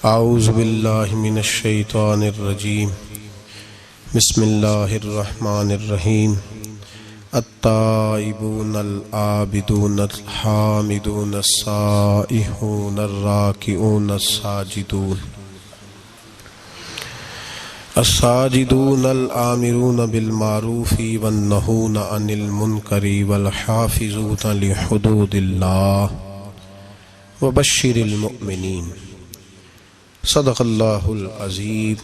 اعوذ باللہ من الشیطان الرجیم بسم اللہ الرحمن الرحیم التائبون العابدون الحامدون السائحون الراکعون الساجدون الآمرون بالمعروف والنہون عن المنکر والحافظون لحدود اللہ وبشر المؤمنین صدق اللہ العظیم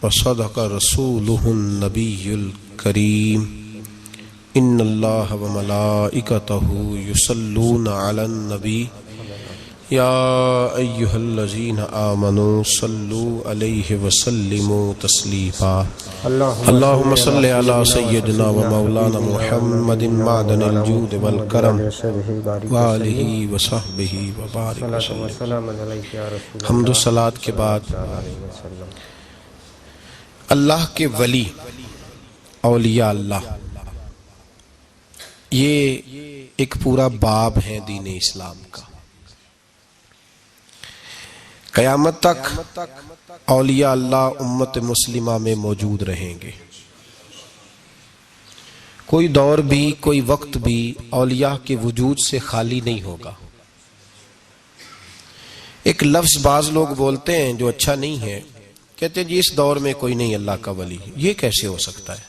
وصدق رسولہ النبی الکریم ان اللہ وملائکتہ یصلون علی النبی یا ایہا الذین آمنوا صلوا علیہ وسلموا تسلیما اللہم صل علی سیدنا و مولانا محمد معدن الجود والکرم وآلہ وصحبہ وبارک وسلم۔ حمد و صلاۃ کے بعد اللہ کے ولی اولیاء اللہ، یہ ایک پورا باب ہے دین اسلام کا۔ قیامت تک اولیاء اللہ امت مسلمہ میں موجود رہیں گے۔ کوئی دور بھی، کوئی وقت بھی اولیاء کے وجود سے خالی نہیں ہوگا۔ ایک لفظ بعض لوگ بولتے ہیں جو اچھا نہیں ہے، کہتے ہیں جی اس دور میں کوئی نہیں اللہ کا ولی۔ یہ کیسے ہو سکتا ہے؟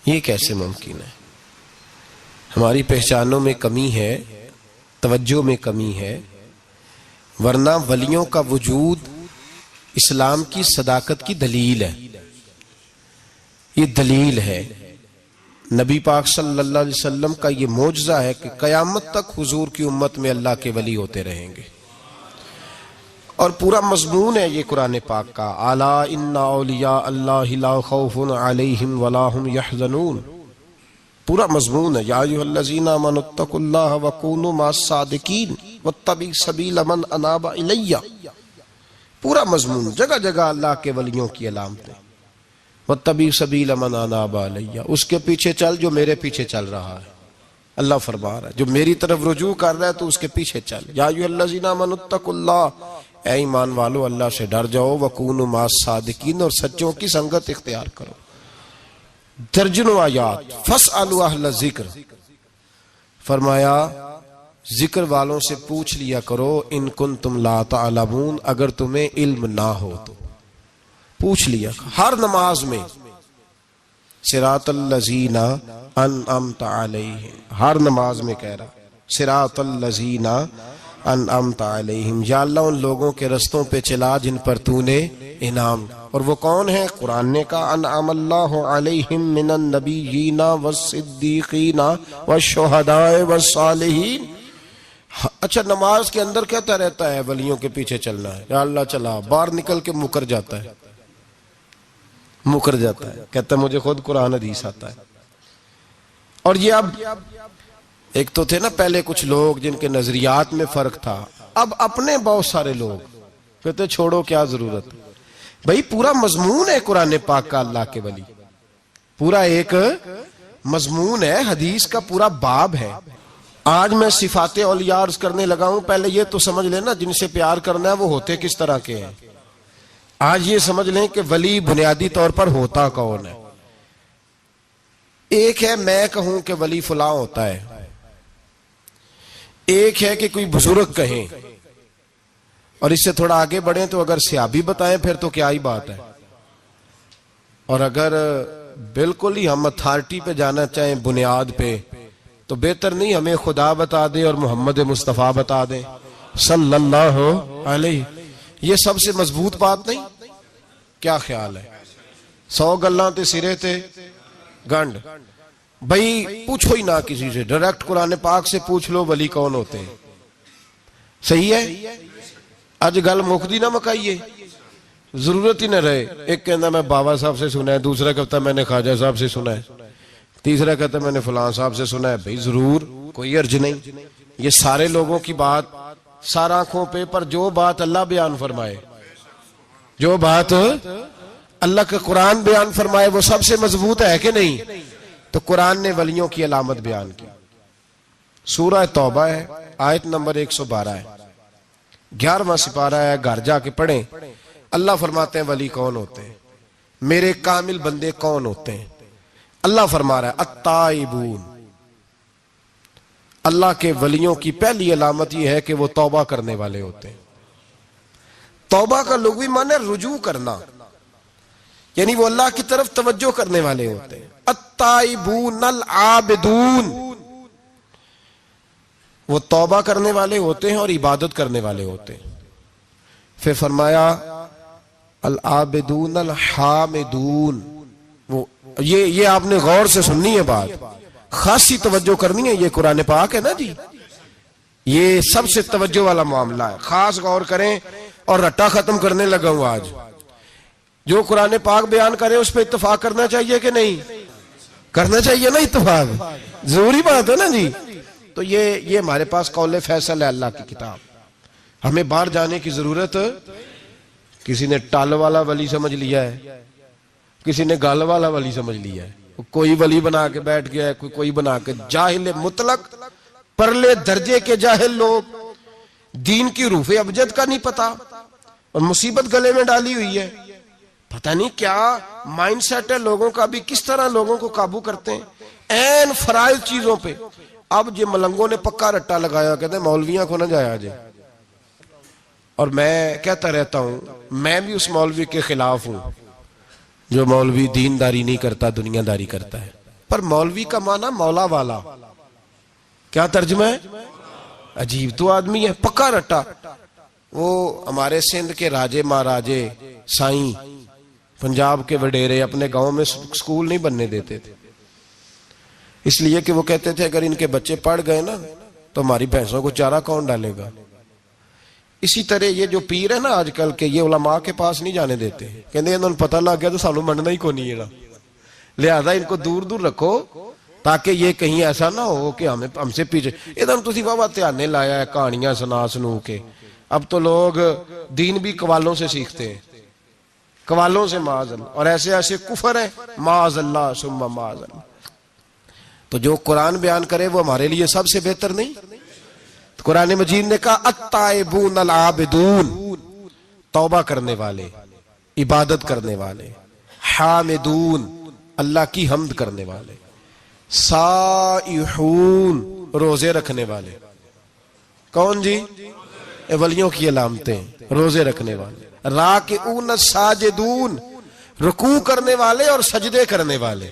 یہ کیسے ممکن ہے؟ ہماری پہچانوں میں کمی ہے، توجہ میں کمی ہے، ورنہ ولیوں کا وجود اسلام کی صداقت کی دلیل ہے۔ یہ دلیل ہے، نبی پاک صلی اللہ علیہ وسلم کا یہ معجزہ ہے کہ قیامت تک حضور کی امت میں اللہ کے ولی ہوتے رہیں گے۔ اور پورا مضمون ہے یہ قرآن پاک کا، الا ان اولیاء اللہ لا خوف علیہم ولا هم یحزنون۔ پورا مضمون ہے، یا ایھا الذین آمنوا اتقوا اللہ وکونوا مع الصادقین واتبعوا سبیل من اناب الی۔ پورا مضمون، جگہ جگہ اللہ کے ولیوں کی علامتیں، واتبعوا سبیل من اناب الی، اس کے پیچھے چل جو میرے پیچھے چل رہا ہے۔ اللہ فرما رہا ہے جو میری طرف رجوع کر رہا ہے تو اس کے پیچھے چل۔ یا ایھا الذین آمنوا اتقوا اللہ، اے ایمان والو اللہ سے ڈر جاؤ، وکونوا مع الصادقین، اور سچوں کی سنگت اختیار کرو۔ درجنوں آیات، فاسألوا اہل الذکر، فرمایا ذکر والوں سے پوچھ لیا کرو، ان کنتم لا تعلمون، اگر تمہیں علم نہ ہو تو پوچھ لیا کرو۔ ہر نماز میں صراط الذین انعمت علیہم، ہر نماز میں کہہ رہا صراط الذین انعمت علیہم، یا اللہ ان لوگوں کے رستوں پہ چلا جن پر تو نے انعام۔ اور وہ کون ہے؟ قرآن نے کہا انعم اللہ علیہم من النبیین والصدیقین والشہداء والصالحین۔ اچھا، نماز کے اندر کہتا رہتا ہے ولیوں کے پیچھے چلنا ہے، یا اللہ چلا، باہر نکل کے مکر جاتا ہے، کہتا ہے مجھے خود قرآن حدیث آتا ہے۔ اور یہ اب ایک تو تھے نا پہلے کچھ لوگ جن کے نظریات میں فرق تھا، اب اپنے بہت سارے لوگ کہتے چھوڑو کیا ضرورت۔ بھئی پورا مضمون ہے قرآن پاک کا اللہ کے ولی، پورا ایک مضمون ہے، حدیث کا پورا باب ہے۔ آج میں صفات اولیاء عرض کرنے لگا ہوں، پہلے یہ تو سمجھ لینا جن سے پیار کرنا ہے وہ ہوتے کس طرح کے ہیں۔ آج یہ سمجھ لیں کہ ولی بنیادی طور پر ہوتا کون ہے۔ ایک ہے میں کہوں کہ ولی فلاں ہوتا ہے، ایک ہے کہ کوئی بزرگ کہیں، اور اس سے تھوڑا آگے بڑھیں تو اگر صحابی بتائیں پھر تو کیا ہی بات ہے۔ اور اگر بالکل ہی ہم اتھارٹی پہ جانا چاہیں بنیاد پہ، تو بہتر نہیں ہمیں خدا بتا دے اور محمد مصطفیٰ بتا دے صلی اللہ علیہ۔ یہ سب سے مضبوط بات نہیں؟ کیا خیال ہے؟ 100 گلاں تے سرے تے گنڈ۔ بھئی پوچھو ہی نہ کسی سے، ڈائریکٹ قرآن پاک سے پوچھ لو ولی کون ہوتے ہیں۔ صحیح ہے؟ اج گل مکدی نہ مکائیے، ضرورت ہی نہ رہے۔ ایک کہنا میں بابا صاحب سے سنا ہے، دوسرا کہتا میں نے خواجہ صاحب سے سنا ہے، تیسرا کہتا میں نے فلاں صاحب سے سنا ہے۔ بھئی ضرور، کوئی عرض نہیں، یہ سارے لوگوں کی بات سار آنکھوں پہ، پر جو بات اللہ بیان فرمائے، جو بات اللہ کا قرآن بیان فرمائے وہ سب سے مضبوط ہے کہ نہیں؟ تو قرآن نے ولیوں کی علامت بیان کی، سورہ توبہ ہے، آیت نمبر 112 ہے۔ 11واں سپارہ ہے، گھر جا کے پڑھیں۔ اللہ فرماتے ہیں ولی کون ہوتے ہیں، میرے کامل بندے کون ہوتے ہیں۔ اللہ فرما رہا ہے التائبون، اللہ کے ولیوں کی پہلی علامت یہ ہے کہ وہ توبہ کرنے والے ہوتے ہیں۔ توبہ کا لغوی معنی ہے رجوع کرنا، یعنی وہ اللہ کی طرف توجہ کرنے والے ہوتے ہیں۔ التائبون العابدون، وہ توبہ کرنے والے ہوتے ہیں اور عبادت کرنے والے ہوتے ہیں۔ پھر فرمایا العابدون الحامدون، یہ آپ نے غور سے سننی ہے بات، خاصی توجہ کرنی ہے، یہ قرآن پاک ہے نا جی، یہ سب سے توجہ والا معاملہ ہے، خاص غور کریں۔ اور رٹا ختم کرنے لگا ہوں آج، جو قرآن پاک بیان کرے اس پہ اتفاق کرنا چاہیے کہ نہیں کرنا چاہیے نا، اتفاق ضروری بات ہے نا جی۔ تو یہ ہمارے پاس قول فیصل ہے اللہ کی کتاب، ہمیں باہر جانے کی ضرورت۔ کسی نے ٹال والا ولی سمجھ لیا ہے، کسی نے گال والا ولی سمجھ لیا ہے، کوئی ولی بنا کے بیٹھ گیا ہے، کوئی بنا کے۔ جاہل مطلق، پرلے درجے کے جاہل لوگ، دین کی روح ابجد کا نہیں پتا، اور مصیبت گلے میں ڈالی ہوئی ہے۔ پتہ نہیں کیا مائنڈ سیٹ ہے لوگوں کا، بھی کس طرح لوگوں کو قابو کرتے ہیں این فرائض چیزوں پہ۔ اب یہ ملنگوں نے پکا رٹا لگایا، کہتے ہیں مولویاں کو نہ جایا جائے۔ اور میں کہتا رہتا ہوں، میں بھی اس مولوی کے خلاف ہوں جو مولوی دینداری نہیں کرتا، دنیا داری کرتا ہے۔ پر مولوی کا معنی مولا والا، کیا ترجمہ ہے؟ عجیب تو آدمی ہے، پکا رٹا۔ وہ ہمارے سندھ کے راجے مہاراجے سائیں، پنجاب کے وڈیرے اپنے گاؤں میں سکول نہیں بننے دیتے تھے، اس لیے کہ وہ کہتے تھے اگر ان کے بچے پڑھ گئے نا تو ہماری بھینسوں کو چارہ کون ڈالے گا۔ اسی طرح یہ جو پیر ہے نا آج کل کے، یہ علماء کے پاس نہیں جانے دیتے، کہتے ہیں انہوں نے پتہ لگ گیا تو سانو مننا ہی کو نہیں ہے، لہذا ان کو دور دور رکھو تاکہ یہ کہیں ایسا نہ ہو کہ ہم سے پیچھے۔ ادھر تسی بابا تیانے لایا ہے کہانیاں سنا سنو کے۔ اب تو لوگ دین بھی قوالوں سے سیکھتے ہیں، قوالوں سے معاذ اللہ، اور ایسے ایسے کفر ہے معاذ اللہ ثم معاذ اللہ۔ تو جو قرآن بیان کرے وہ ہمارے لیے سب سے بہتر نہیں؟ قرآن مجید نے کہا التائبون العابدون، توبہ کرنے والے، عبادت کرنے والے، حامدون، اللہ کی حمد کرنے والے، سائحون، روزے رکھنے والے۔ کون جی؟ ولیوں کی علامتیں، روزے رکھنے والے، راکعون ساجدون، رکوع کرنے والے اور سجدے کرنے والے،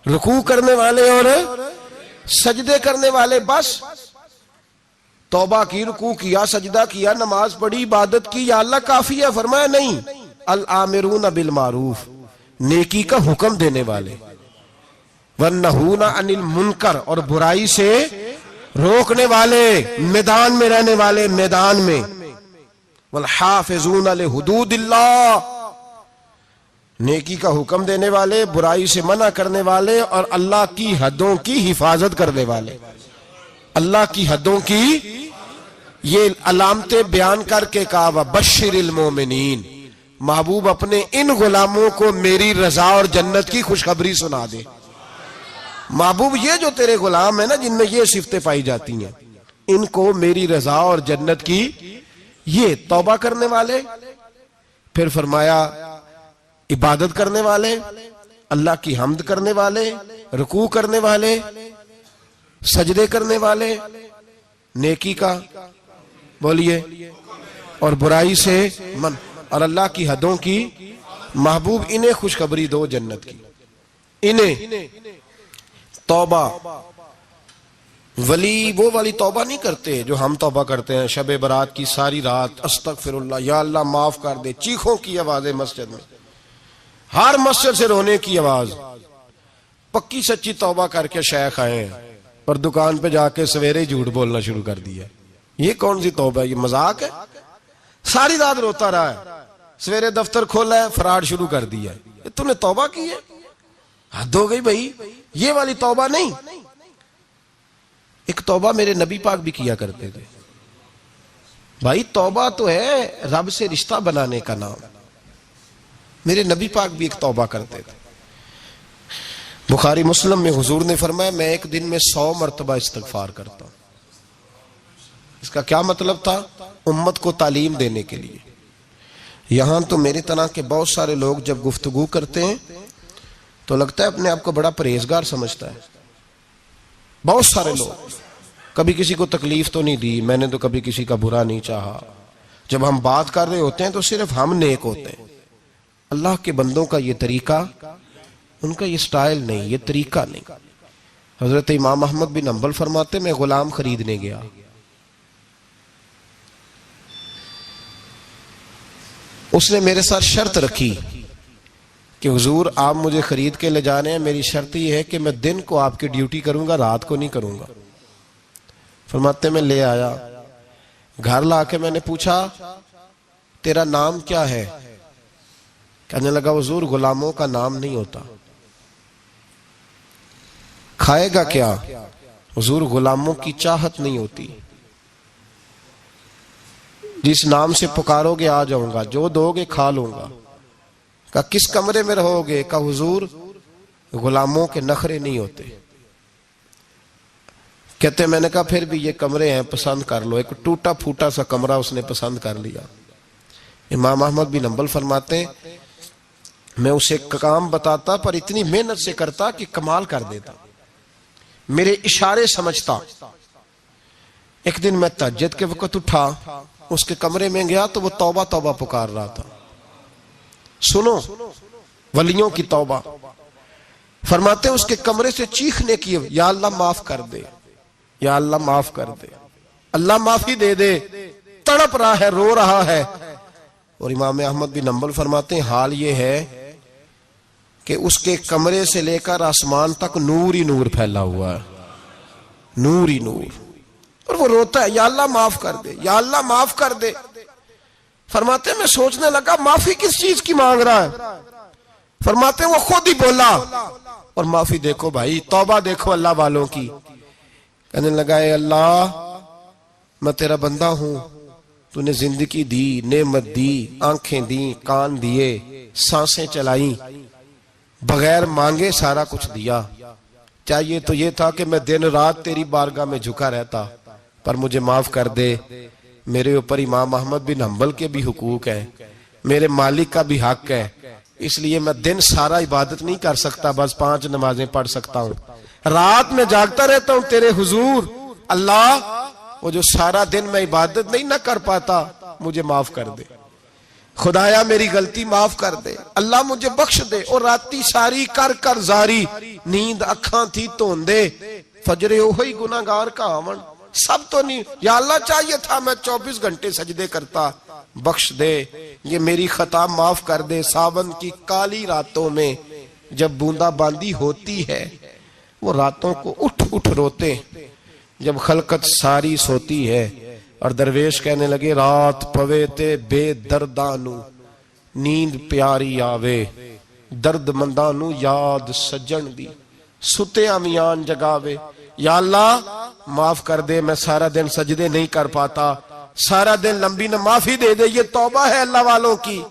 رکوع کرنے والے اور سجدے کرنے والے۔ بس توبہ کی، رکوع کیا، سجدہ کیا، نماز پڑھی، عبادت کی، یا اللہ کافی ہے؟ فرمایا نہیں، الآمرون بالمعروف، نیکی کا حکم دینے والے، والنہون عن المنکر، اور برائی سے روکنے والے، میدان میں رہنے والے، میدان میں، والحافظون لحدود اللہ، نیکی کا حکم دینے والے، برائی سے منع کرنے والے، اور اللہ کی حدوں کی حفاظت کرنے والے۔ اللہ کی حدوں کی یہ علامتیں بیان کر کے کہا بشر المومنین، محبوب اپنے ان غلاموں کو میری رضا اور جنت کی خوشخبری سنا دے۔ محبوب یہ جو تیرے غلام ہیں نا جن میں یہ صفتیں پائی جاتی ہیں، ان کو میری رضا اور جنت کی، یہ توبہ کرنے والے، پھر فرمایا عبادت کرنے والے، اللہ کی حمد کرنے والے، رکوع کرنے والے، سجدے کرنے والے، نیکی کا بولیے اور برائی سے من، اور اللہ کی حدوں کی۔ محبوب انہیں خوشخبری دو جنت کی، انہیں توبہ۔ ولی وہ والی توبہ نہیں کرتے جو ہم توبہ کرتے ہیں، شب برات کی ساری رات استغفر اللہ، یا اللہ معاف کر دے، چیخوں کی آوازیں مسجد میں، ہر مسجد سے رونے کی آواز۔ پکی سچی توبہ کر کے شیخ آئے ہیں اور دکان پہ جا کے سویرے جھوٹ بولنا شروع کر دیا۔ یہ کون سی توبہ ہے؟ یہ مذاق ہے؟ ساری رات روتا رہا ہے، سویرے دفتر کھولا ہے، فراڈ شروع کر دیا ہے۔ تم نے توبہ کی ہے؟ حد ہو گئی بھائی، یہ والی توبہ نہیں۔ ایک توبہ میرے نبی پاک بھی کیا کرتے تھے بھائی، توبہ تو ہے رب سے رشتہ بنانے کا نام۔ میرے نبی پاک بھی ایک توبہ کرتے تھے۔ بخاری مسلم میں حضور نے فرمایا میں ایک دن میں 100 مرتبہ استغفار کرتا ہوں، اس کا کیا مطلب تھا؟ امت کو تعلیم دینے کے لیے. یہاں تو میری طرح کے بہت سارے لوگ جب گفتگو کرتے ہیں تو لگتا ہے اپنے آپ کو بڑا پرہیزگار سمجھتا ہے. بہت سارے لوگ کبھی کسی کو تکلیف تو نہیں دی، میں نے تو کبھی کسی کا برا نہیں چاہا. جب ہم بات کر رہے ہوتے ہیں تو صرف ہم نیک ہوتے ہیں. اللہ کے بندوں کا یہ طریقہ، ان کا یہ سٹائل نہیں، یہ طریقہ نہیں. حضرت امام احمد بن حنبل فرماتے میں غلام خریدنے گیا. اس نے میرے ساتھ شرط رکھی کہ حضور آپ مجھے خرید کے لے جانے ہیں، میری شرط یہ ہے کہ میں دن کو آپ کی ڈیوٹی کروں گا، رات کو نہیں کروں گا. فرماتے میں لے آیا. گھر لا کے میں نے پوچھا تیرا نام کیا ہے؟ کہنے لگا حضور غلاموں کا نام نہیں ہوتا. کھائے گا کیا؟ حضور غلاموں کی چاہت نہیں ہوتی. جس نام سے پکارو گے آ جاؤں گا، جو دو گے کھا لوں گا. کہا کس کمرے میں رہو گے؟ کہا حضور غلاموں کے نخرے نہیں ہوتے. کہتے میں نے کہا پھر بھی یہ کمرے ہیں پسند کر لو. ایک ٹوٹا پھوٹا سا کمرہ اس نے پسند کر لیا. امام احمد بن حنبل فرماتے ہیں میں اسے کام بتاتا پر اتنی محنت سے کرتا کہ کمال کر دیتا، میرے اشارے سمجھتا. ایک دن میں تہجد کے وقت اٹھا، اس کے کمرے میں گیا تو وہ توبہ توبہ پکار رہا تھا. سنو ولیوں کی توبہ. فرماتے اس کے کمرے سے چیخنے کی، یا اللہ معاف کر دے، یا اللہ معاف کر دے، اللہ معافی دے دے. تڑپ رہا ہے، رو رہا ہے. اور امام احمد بن حنبل فرماتے ہیں حال یہ ہے کہ اس کے کمرے سے لے کر آسمان تک نور ہی نور پھیلا ہوا ہے، نور ہی نور. اور وہ روتا ہے یا اللہ معاف کر دے، یا اللہ معاف کر دے. فرماتے ہیں میں سوچنے لگا معافی کس چیز کی مانگ رہا ہے. فرماتے ہیں وہ خود ہی بولا اور معافی دیکھو بھائی، توبہ دیکھو اللہ والوں کی. کہنے لگا اے اللہ میں تیرا بندہ ہوں، تو نے زندگی دی، نعمت دی، آنکھیں دی، کان دیے، سانسیں چلائیں، بغیر مانگے سارا کچھ دیا. چاہیے تو یہ تھا کہ میں دن رات تیری بارگاہ میں جھکا رہتا، پر مجھے معاف کر دے. میرے اوپر امام احمد بن حنبل کے بھی حقوق ہیں، میرے مالک کا بھی حق ہے، اس لیے میں دن سارا عبادت نہیں کر سکتا، بس 5 نمازیں پڑھ سکتا ہوں. رات میں جاگتا رہتا ہوں تیرے حضور. اللہ وہ جو سارا دن میں عبادت نہیں نہ کر پاتا مجھے معاف کر دے. خدایا میری غلطی معاف کر دے، اللہ مجھے بخش دے. اور راتی ساری کر کر زاری، نیند اکھاں تھی توندے، فجرے ہوئی گناہگار کا آون. سب تو نہیں، یا اللہ چاہیے تھا میں 24 گھنٹے سجدے کرتا، بخش دے، یہ میری خطا معاف کر دے. ساون کی کالی راتوں میں جب بوندا باندی ہوتی ہے وہ راتوں کو اٹھ اٹھ روتے، جب خلقت ساری سوتی ہے. اور درویش کہنے لگے رات پوے تے بے دردانو، نیند پیاری آوے، درد مندانو یاد سجن دی، ستے امیان جگاوے. یا اللہ معاف کر دے، میں سارا دن سجدے نہیں کر پاتا، سارا دن لمبی نہ معافی دے دے. یہ توبہ ہے اللہ والوں کی.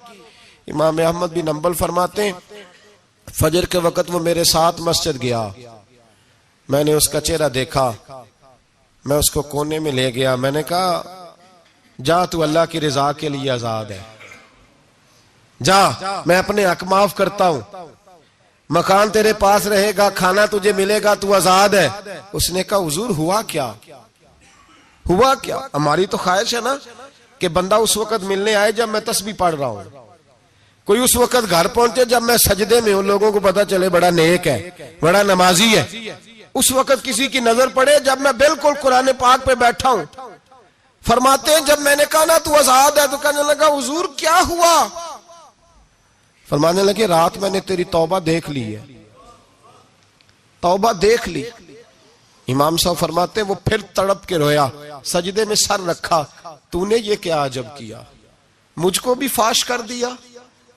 امام احمد بن حنبل فرماتے ہیں فجر کے وقت وہ میرے ساتھ مسجد گیا، میں نے اس کا چہرہ دیکھا، میں اس کو کونے میں لے گیا. میں نے کہا جا تو اللہ کی رضا کے لیے آزاد ہے، جا میں اپنے حق معاف کرتا ہوں، مکان تیرے پاس رہے گا، کھانا تجھے ملے گا، تو آزاد ہے. اس نے کہا حضور ہوا کیا؟ ہوا کیا؟ ہماری تو خواہش ہے نا کہ بندہ اس وقت ملنے آئے جب میں تسبیح پڑھ رہا ہوں، کوئی اس وقت گھر پہنچے جب میں سجدے میں ہوں، لوگوں کو پتا چلے بڑا نیک ہے، بڑا نمازی ہے. اس وقت کسی کی نظر پڑے جب میں بالکل قرآن پاک پہ بیٹھا ہوں. فرماتے ہیں جب میں نے کہا نا تو آزاد ہے، تو کہنے لگا حضور کیا ہوا؟ فرمانے لگے رات میں نے تیری توبہ دیکھ لی ہے، توبہ دیکھ لی. امام صاحب فرماتے ہیں وہ پھر تڑپ کے رویا، سجدے میں سر رکھا. تو نے یہ کیا عجب کیا، مجھ کو بھی فاش کر دیا،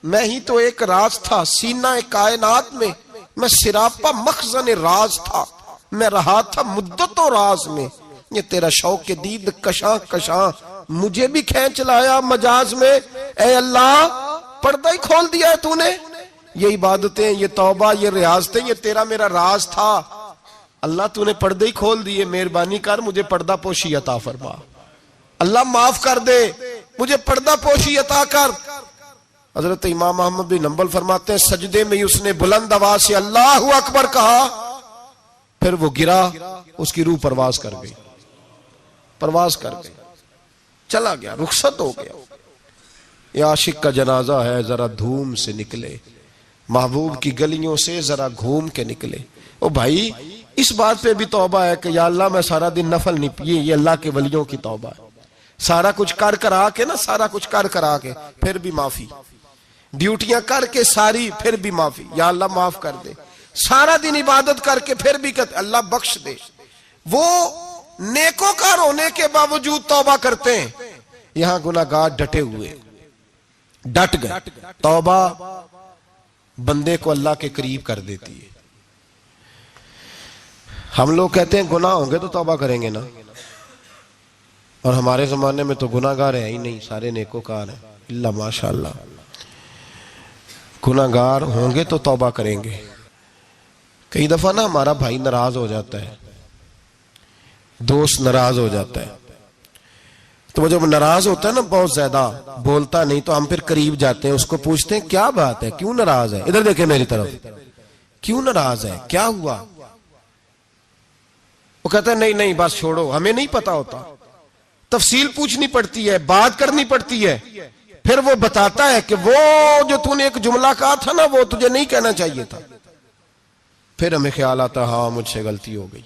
میں ہی تو ایک راز تھا سینہ کائنات میں، میں سراپا مخزن راز تھا، میں رہا تھا مدتوں راز میں. یہ تیرا شوق دید کشاں کشاں مجھے بھی کھینچ لایا مجاز میں. اے اللہ پردہ ہی کھول دیا ہے تو نے. یہ عبادتیں، یہ توبہ، یہ ریاضتیں، یہ تیرا میرا راز تھا. اللہ تو نے پردے ہی کھول دیے، مہربانی کر مجھے پردہ پوشی عطا فرما. اللہ معاف کر دے، مجھے پردہ پوشی عطا کر۔ حضرت امام احمد بن حنبل فرماتے ہیں سجدے میں اس نے بلند آواز سے اللہ اکبر کہا، پھر وہ گرا، اس کی روح پرواز کر گئی، چلا گیا، رخصت ہو گیا۔ یہ عاشق کا جنازہ ہے، ذرا دھوم سے نکلے، محبوب کی گلیوں سے ذرا گھوم کے نکلے۔ او بھائی اس بات پہ بھی توبہ ہے کہ یا اللہ میں سارا دن نفل نہیں پیے، یہ اللہ کے ولیوں کی توبہ ہے۔ سارا کچھ کر کے پھر بھی معافی، ڈیوٹیاں کر کے ساری پھر بھی معافی، یا اللہ معاف کر دے۔ سارا دن عبادت کر کے پھر بھی اللہ بخش دے۔ وہ نیکوکار ہونے کے باوجود توبہ کرتے ہیں، یہاں گناہگار ڈٹے ہوئے، ڈٹ گئے۔ توبہ بندے کو اللہ کے قریب کر دیتی ہے۔ ہم لوگ کہتے ہیں گناہ ہوں گے تو توبہ کریں گے نا، اور ہمارے زمانے میں تو گناہگار ہیں ہی نہیں، سارے نیکوکار ہیں، اللہ ماشاءاللہ۔ گناہگار ہوں گے تو توبہ کریں گے۔ کئی دفعہ نا ہمارا بھائی ناراض ہو جاتا ہے، دوست ناراض ہو جاتا ہے، تو وہ جب ناراض ہوتا ہے نا بہت زیادہ بولتا نہیں، تو ہم پھر قریب جاتے ہیں، اس کو پوچھتے ہیں کیا بات ہے، کیوں ناراض ہے، ادھر دیکھیں میری طرف، کیوں ناراض ہے، کیا ہوا؟ وہ کہتا ہے نہیں بس چھوڑو، ہمیں نہیں پتا ہوتا، تفصیل پوچھنی پڑتی ہے، بات کرنی پڑتی ہے، پھر وہ بتاتا ہے کہ وہ جو تو نے ایک جملہ کہا تھا نا وہ تجھے نہیں کہنا چاہیے تھا۔ پھر ہمیں خیال آتا ہاں مجھ سے غلطی ہو گئی،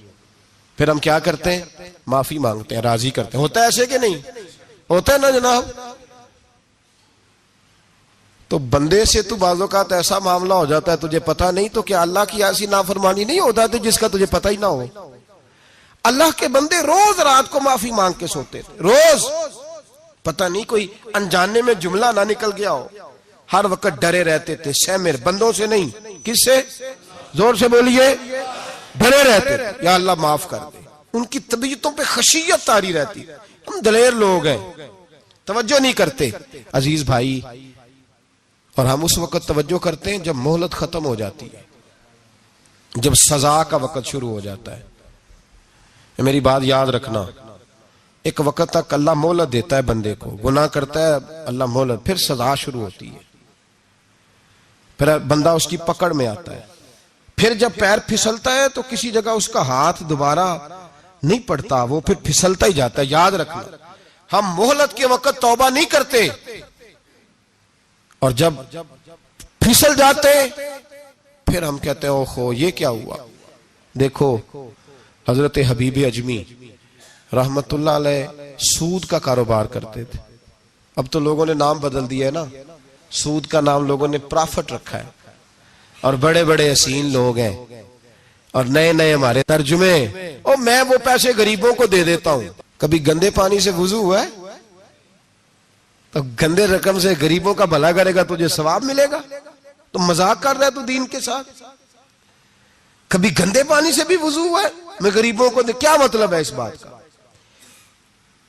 پھر ہم کیا کرتے ہیں؟ معافی مانگتے ہیں، راضی کرتے ہیں۔ ہوتا ہے ایسے کہ نہیں ہوتا ہے نا جناب؟ تو بندے سے تو بعض اوقات ایسا معاملہ ہو جاتا ہے تجھے پتا نہیں، تو کیا اللہ کی ایسی نافرمانی نہیں ہوتا تھی جس کا تجھے پتا ہی نہ ہو؟ اللہ کے بندے روز رات کو معافی مانگ کے سوتے تھے، روز، پتہ نہیں کوئی انجانے میں جملہ نہ نکل گیا ہو، ہر وقت ڈرے رہتے تھے، سیمر بندوں سے نہیں، کس سے؟ زور سے بولیے، ڈرے رہتے تھے یا اللہ معاف کر دے۔ ان کی طبیعتوں پہ خشیت طاری رہتی۔ ہم دلیر لوگ ہیں، توجہ نہیں کرتے عزیز بھائی، اور ہم اس وقت توجہ کرتے ہیں جب مہلت ختم ہو جاتی ہے، جب سزا کا وقت شروع ہو جاتا ہے۔ میری بات یاد رکھنا، ایک وقت تک اللہ مہلت دیتا ہے بندے کو، گناہ کرتا ہے اللہ مہلت، پھر سزا شروع ہوتی ہے، پھر بندہ اس کی پکڑ میں آتا ہے، پھر جب پیر پھسلتا ہے تو کسی جگہ اس کا ہاتھ دوبارہ نہیں پڑتا، وہ پھر پھسلتا ہی جاتا ہے۔ یاد رکھنا ہم مہلت کے وقت توبہ نہیں کرتے، اور جب پھسل جاتے پھر ہم کہتے ہیں اوہو یہ کیا ہوا۔ دیکھو حضرت حبیب اجمی رحمت اللہ علیہ سود کا کاروبار کرتے تھے، اب تو لوگوں نے نام بدل دیا ہے نا، سود کا نام لوگوں نے پرافٹ رکھا ہے، اور بڑے بڑے حسین لوگ ہیں، اور نئے نئے ہمارے ترجمے، اور میں وہ پیسے غریبوں کو دے دیتا ہوں۔ کبھی گندے پانی سے وضو ہوا ہے؟ تو گندے رقم سے غریبوں کا بھلا کرے گا تجھے ثواب ملے گا؟ تو مذاق کر رہا ہے تو دین کے ساتھ۔ کبھی گندے پانی سے بھی وضو ہوا ہے؟ میں غریبوں کو کیا مطلب ہے اس بات کا؟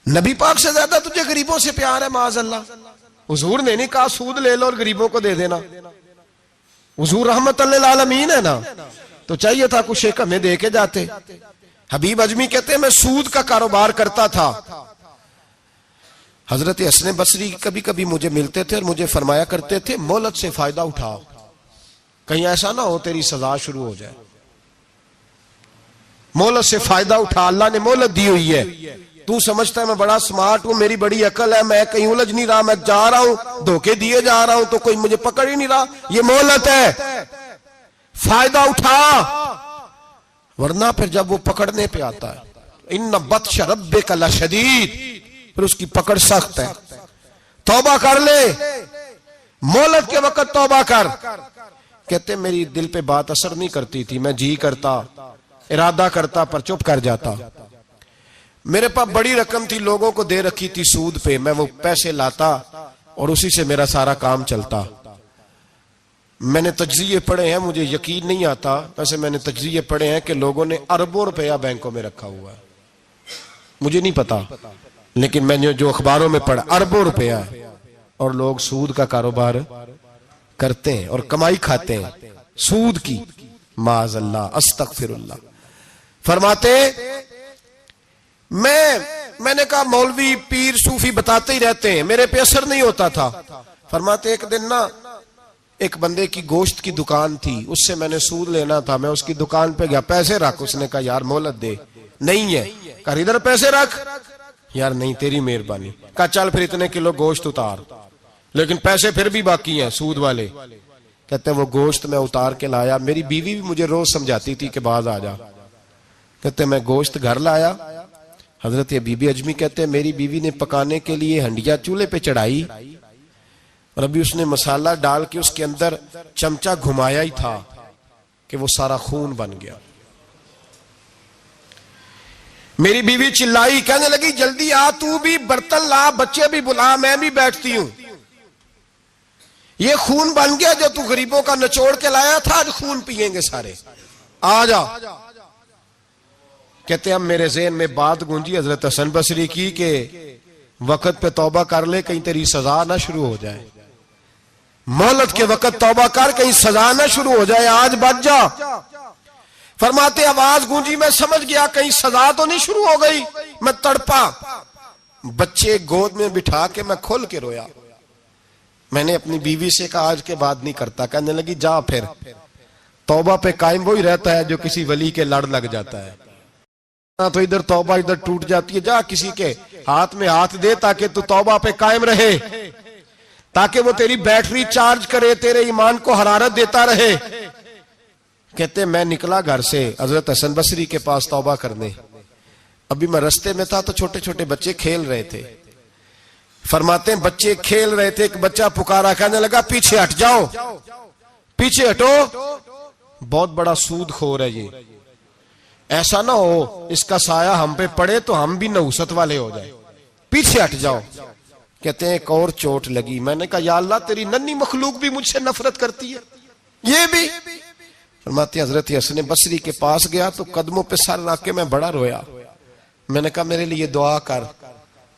نبی پاک سے زیادہ تجھے غریبوں سے پیار ہے معاذ اللہ؟ حضور نے نہیں کہا سود لے لو اور غریبوں کو دے دینا، حضور رحمت للعالمین ہے نا، تو چاہیے تھا کچھ ایک ہمیں دے کے جاتے۔ حبیب اجمی کہتے ہیں میں سود کا کاروبار کرتا تھا۔ حضرت حسن بصری کبھی کبھی مجھے ملتے تھے اور مجھے فرمایا کرتے تھے مہلت سے فائدہ اٹھاؤ، کہیں ایسا نہ ہو تیری سزا شروع ہو جائے، مہلت سے فائدہ اٹھا، اللہ نے مہلت دی ہوئی ہے، تو سمجھتا ہے میں بڑا سمارٹ ہوں، میری بڑی عقل ہے، میں کہیں الجھ نہیں رہا، میں جا رہا ہوں دھوکے دیے جا رہا ہوں تو کوئی مجھے پکڑ ہی نہیں رہا، یہ مہلت ہے، فائدہ اٹھا، ورنہ پھر جب وہ پکڑنے پہ آتا ہے ان بطش ربک لشدید، پھر اس کی پکڑ سخت ہے۔ توبہ کر لے، مہلت کے وقت توبہ کر۔ کہتے میری دل پہ بات اثر نہیں کرتی تھی، میں جی کرتا، ارادہ کرتا پر چپ کر جاتا، میرے پاس بڑی رقم تھی لوگوں کو دے رکھی تھی سود پہ، میں وہ پیسے لاتا اور اسی سے میرا سارا کام چلتا۔ میں نے تجزیے پڑھے ہیں، مجھے یقین نہیں آتا، ویسے میں نے تجزیے پڑھے ہیں کہ لوگوں نے اربوں روپیہ بینکوں میں رکھا ہوا ہے، مجھے نہیں پتا، لیکن میں نے جو اخباروں میں پڑھا اربوں روپیہ ہے، اور لوگ سود کا کاروبار کرتے ہیں اور کمائی کھاتے ہیں سود کی، معاذ اللہ، استغفر اللہ۔ فرماتے میں میں نے کہا مولوی پیر صوفی بتاتے ہی رہتے ہیں، میرے پہ اثر نہیں ہوتا تھا۔ فرماتے ایک دن نا ایک بندے کی گوشت کی دکان تھی، اس سے میں نے سود لینا تھا، میں اس کی دکان پہ گیا، پیسے رکھ۔ اس نے کہا یار مہلت دے، نہیں ہے۔ کہا ادھر پیسے رکھ، یار نہیں تیری مہربانی۔ کہا چل پھر اتنے کلو گوشت اتار، لیکن پیسے پھر بھی باقی ہیں سود والے۔ کہتے ہیں وہ گوشت میں اتار کے لایا، میری بیوی بھی مجھے روز سمجھاتی تھی کہ باز آ جا۔ کہتے ہیں میں گوشت گھر لایا، حضرت بی بی اجمی کہتے ہیں میری بیوی نے پکانے کے لیے ہنڈیا چولہے پہ چڑھائی، اور ابھی اس نے مسالہ ڈال کے اس کے اندر چمچہ گھمایا ہی تھا کہ وہ سارا خون بن گیا۔ میری بیوی چلائی، کہنے لگی جلدی آ، تو بھی برتن لا، بچے بھی بلا، میں بھی بیٹھتی ہوں، یہ خون بن گیا جو تو غریبوں کا نچوڑ کے لایا تھا، آج خون پیئیں گے سارے، آ جا۔ کہتے ہیں اب میرے ذہن میں بات گونجی حضرت حسن بصری کی کہ وقت پہ توبہ کر لے، کہیں تیری سزا نہ شروع ہو جائے، مہلت کے وقت توبہ کر، کہیں سزا نہ شروع ہو جائے، آج بچ جا۔ فرماتے آواز گونجی، میں سمجھ گیا کہیں سزا تو نہیں شروع ہو گئی، میں تڑپا، بچے گود میں بٹھا کے میں کھول کے رویا۔ میں نے اپنی بیوی سے کہا آج کے بعد نہیں کرتا، کہنے لگی جا پھر، توبہ پہ قائم وہی رہتا ہے جو کسی ولی کے لڑ لگ جاتا ہے، تو ادھر توبہ ادھر ٹوٹ جاتی ہے، جا کسی کے ہاتھ میں ہاتھ دے تاکہ تو توبہ پہ قائم رہے، تاکہ وہ تیری بیٹری چارج کرے، تیرے ایمان کو حرارت دیتا رہے۔ کہتے میں نکلا گھر سے حضرت حسن بصری کے پاس توبہ کرنے، ابھی میں رستے میں تھا تو چھوٹے چھوٹے بچے کھیل رہے تھے۔ فرماتے ہیں بچے کھیل رہے تھے، ایک بچہ پکارا، کہنے لگا پیچھے ہٹ جاؤ، پیچھے ہٹو، بہت بڑا سود خور ہے یہ، ایسا نہ ہو اس کا سایہ ہم پہ پڑے تو ہم بھی نحوست والے ہو جائیں، پیچھے ہٹ جاؤ۔ کہتے ہیں ایک اور چوٹ لگی، میں نے کہا یا اللہ تیری ننھی مخلوق بھی مجھ سے نفرت کرتی ہے، یہ بھی۔ فرماتے ہیں حضرت حسن بصری کے پاس گیا تو قدموں پہ سر رکھ کے میں بڑا رویا، میں نے کہا میرے لیے دعا کر،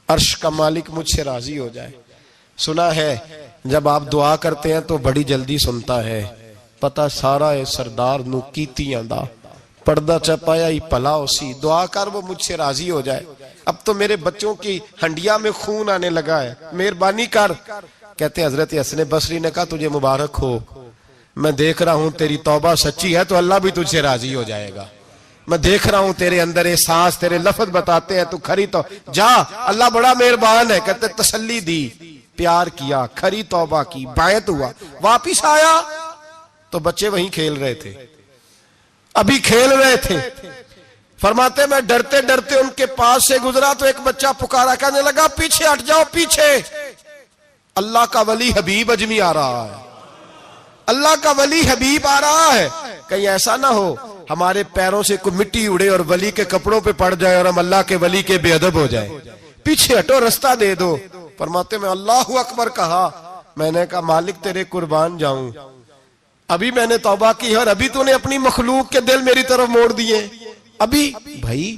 عرش کا مالک مجھ سے راضی ہو جائے۔ سنا ہے جب آپ دعا کرتے ہیں تو بڑی جلدی سنتا ہے، پتہ سارا ہے سردار نو کیتیاں دا، پردہ چپایا ہی پلا اسی، دعا کر وہ مجھ سے راضی ہو جائے، اب تو میرے بچوں کی ہنڈیا میں خون آنے لگا ہے، مہربانی کر۔ کہتے ہیں حضرت حسن بصری نے کہا تجھے مبارک ہو، میں دیکھ رہا ہوں تیری توبہ سچی ہے تو اللہ بھی تجھ سے راضی ہو جائے گا، میں دیکھ رہا ہوں تیرے اندر احساس، تیرے لفظ بتاتے ہیں تو کھری تو جا، اللہ بڑا مہربان ہے۔ کہتے تسلی دی، پیار کیا، کھری توبہ کی، بیعت ہوا، واپس آیا تو بچے وہیں کھیل رہے تھے، ابھی کھیل رہے تھے۔ فرماتے میں ڈرتے ڈرتے ان کے پاس سے گزرا تو ایک بچہ پکارا، کہنے لگا پیچھے ہٹ جاؤ، پیچھے، اللہ کا ولی حبیب اجمی آ رہا ہے، اللہ کا ولی حبیب آ رہا ہے، کہیں ایسا نہ ہو ہمارے پیروں سے کوئی مٹی اڑے اور ولی کے کپڑوں پہ پڑ جائے اور ہم اللہ کے ولی کے بے ادب ہو جائے، پیچھے ہٹو، رستہ دے دو۔ فرماتے میں اللہ اکبر کہا، میں نے کہا مالک تیرے قربان جاؤں، ابھی میں نے توبہ کی اور ابھی تو نے اپنی مخلوق کے دل میری طرف موڑ دیے، ابھی بھائی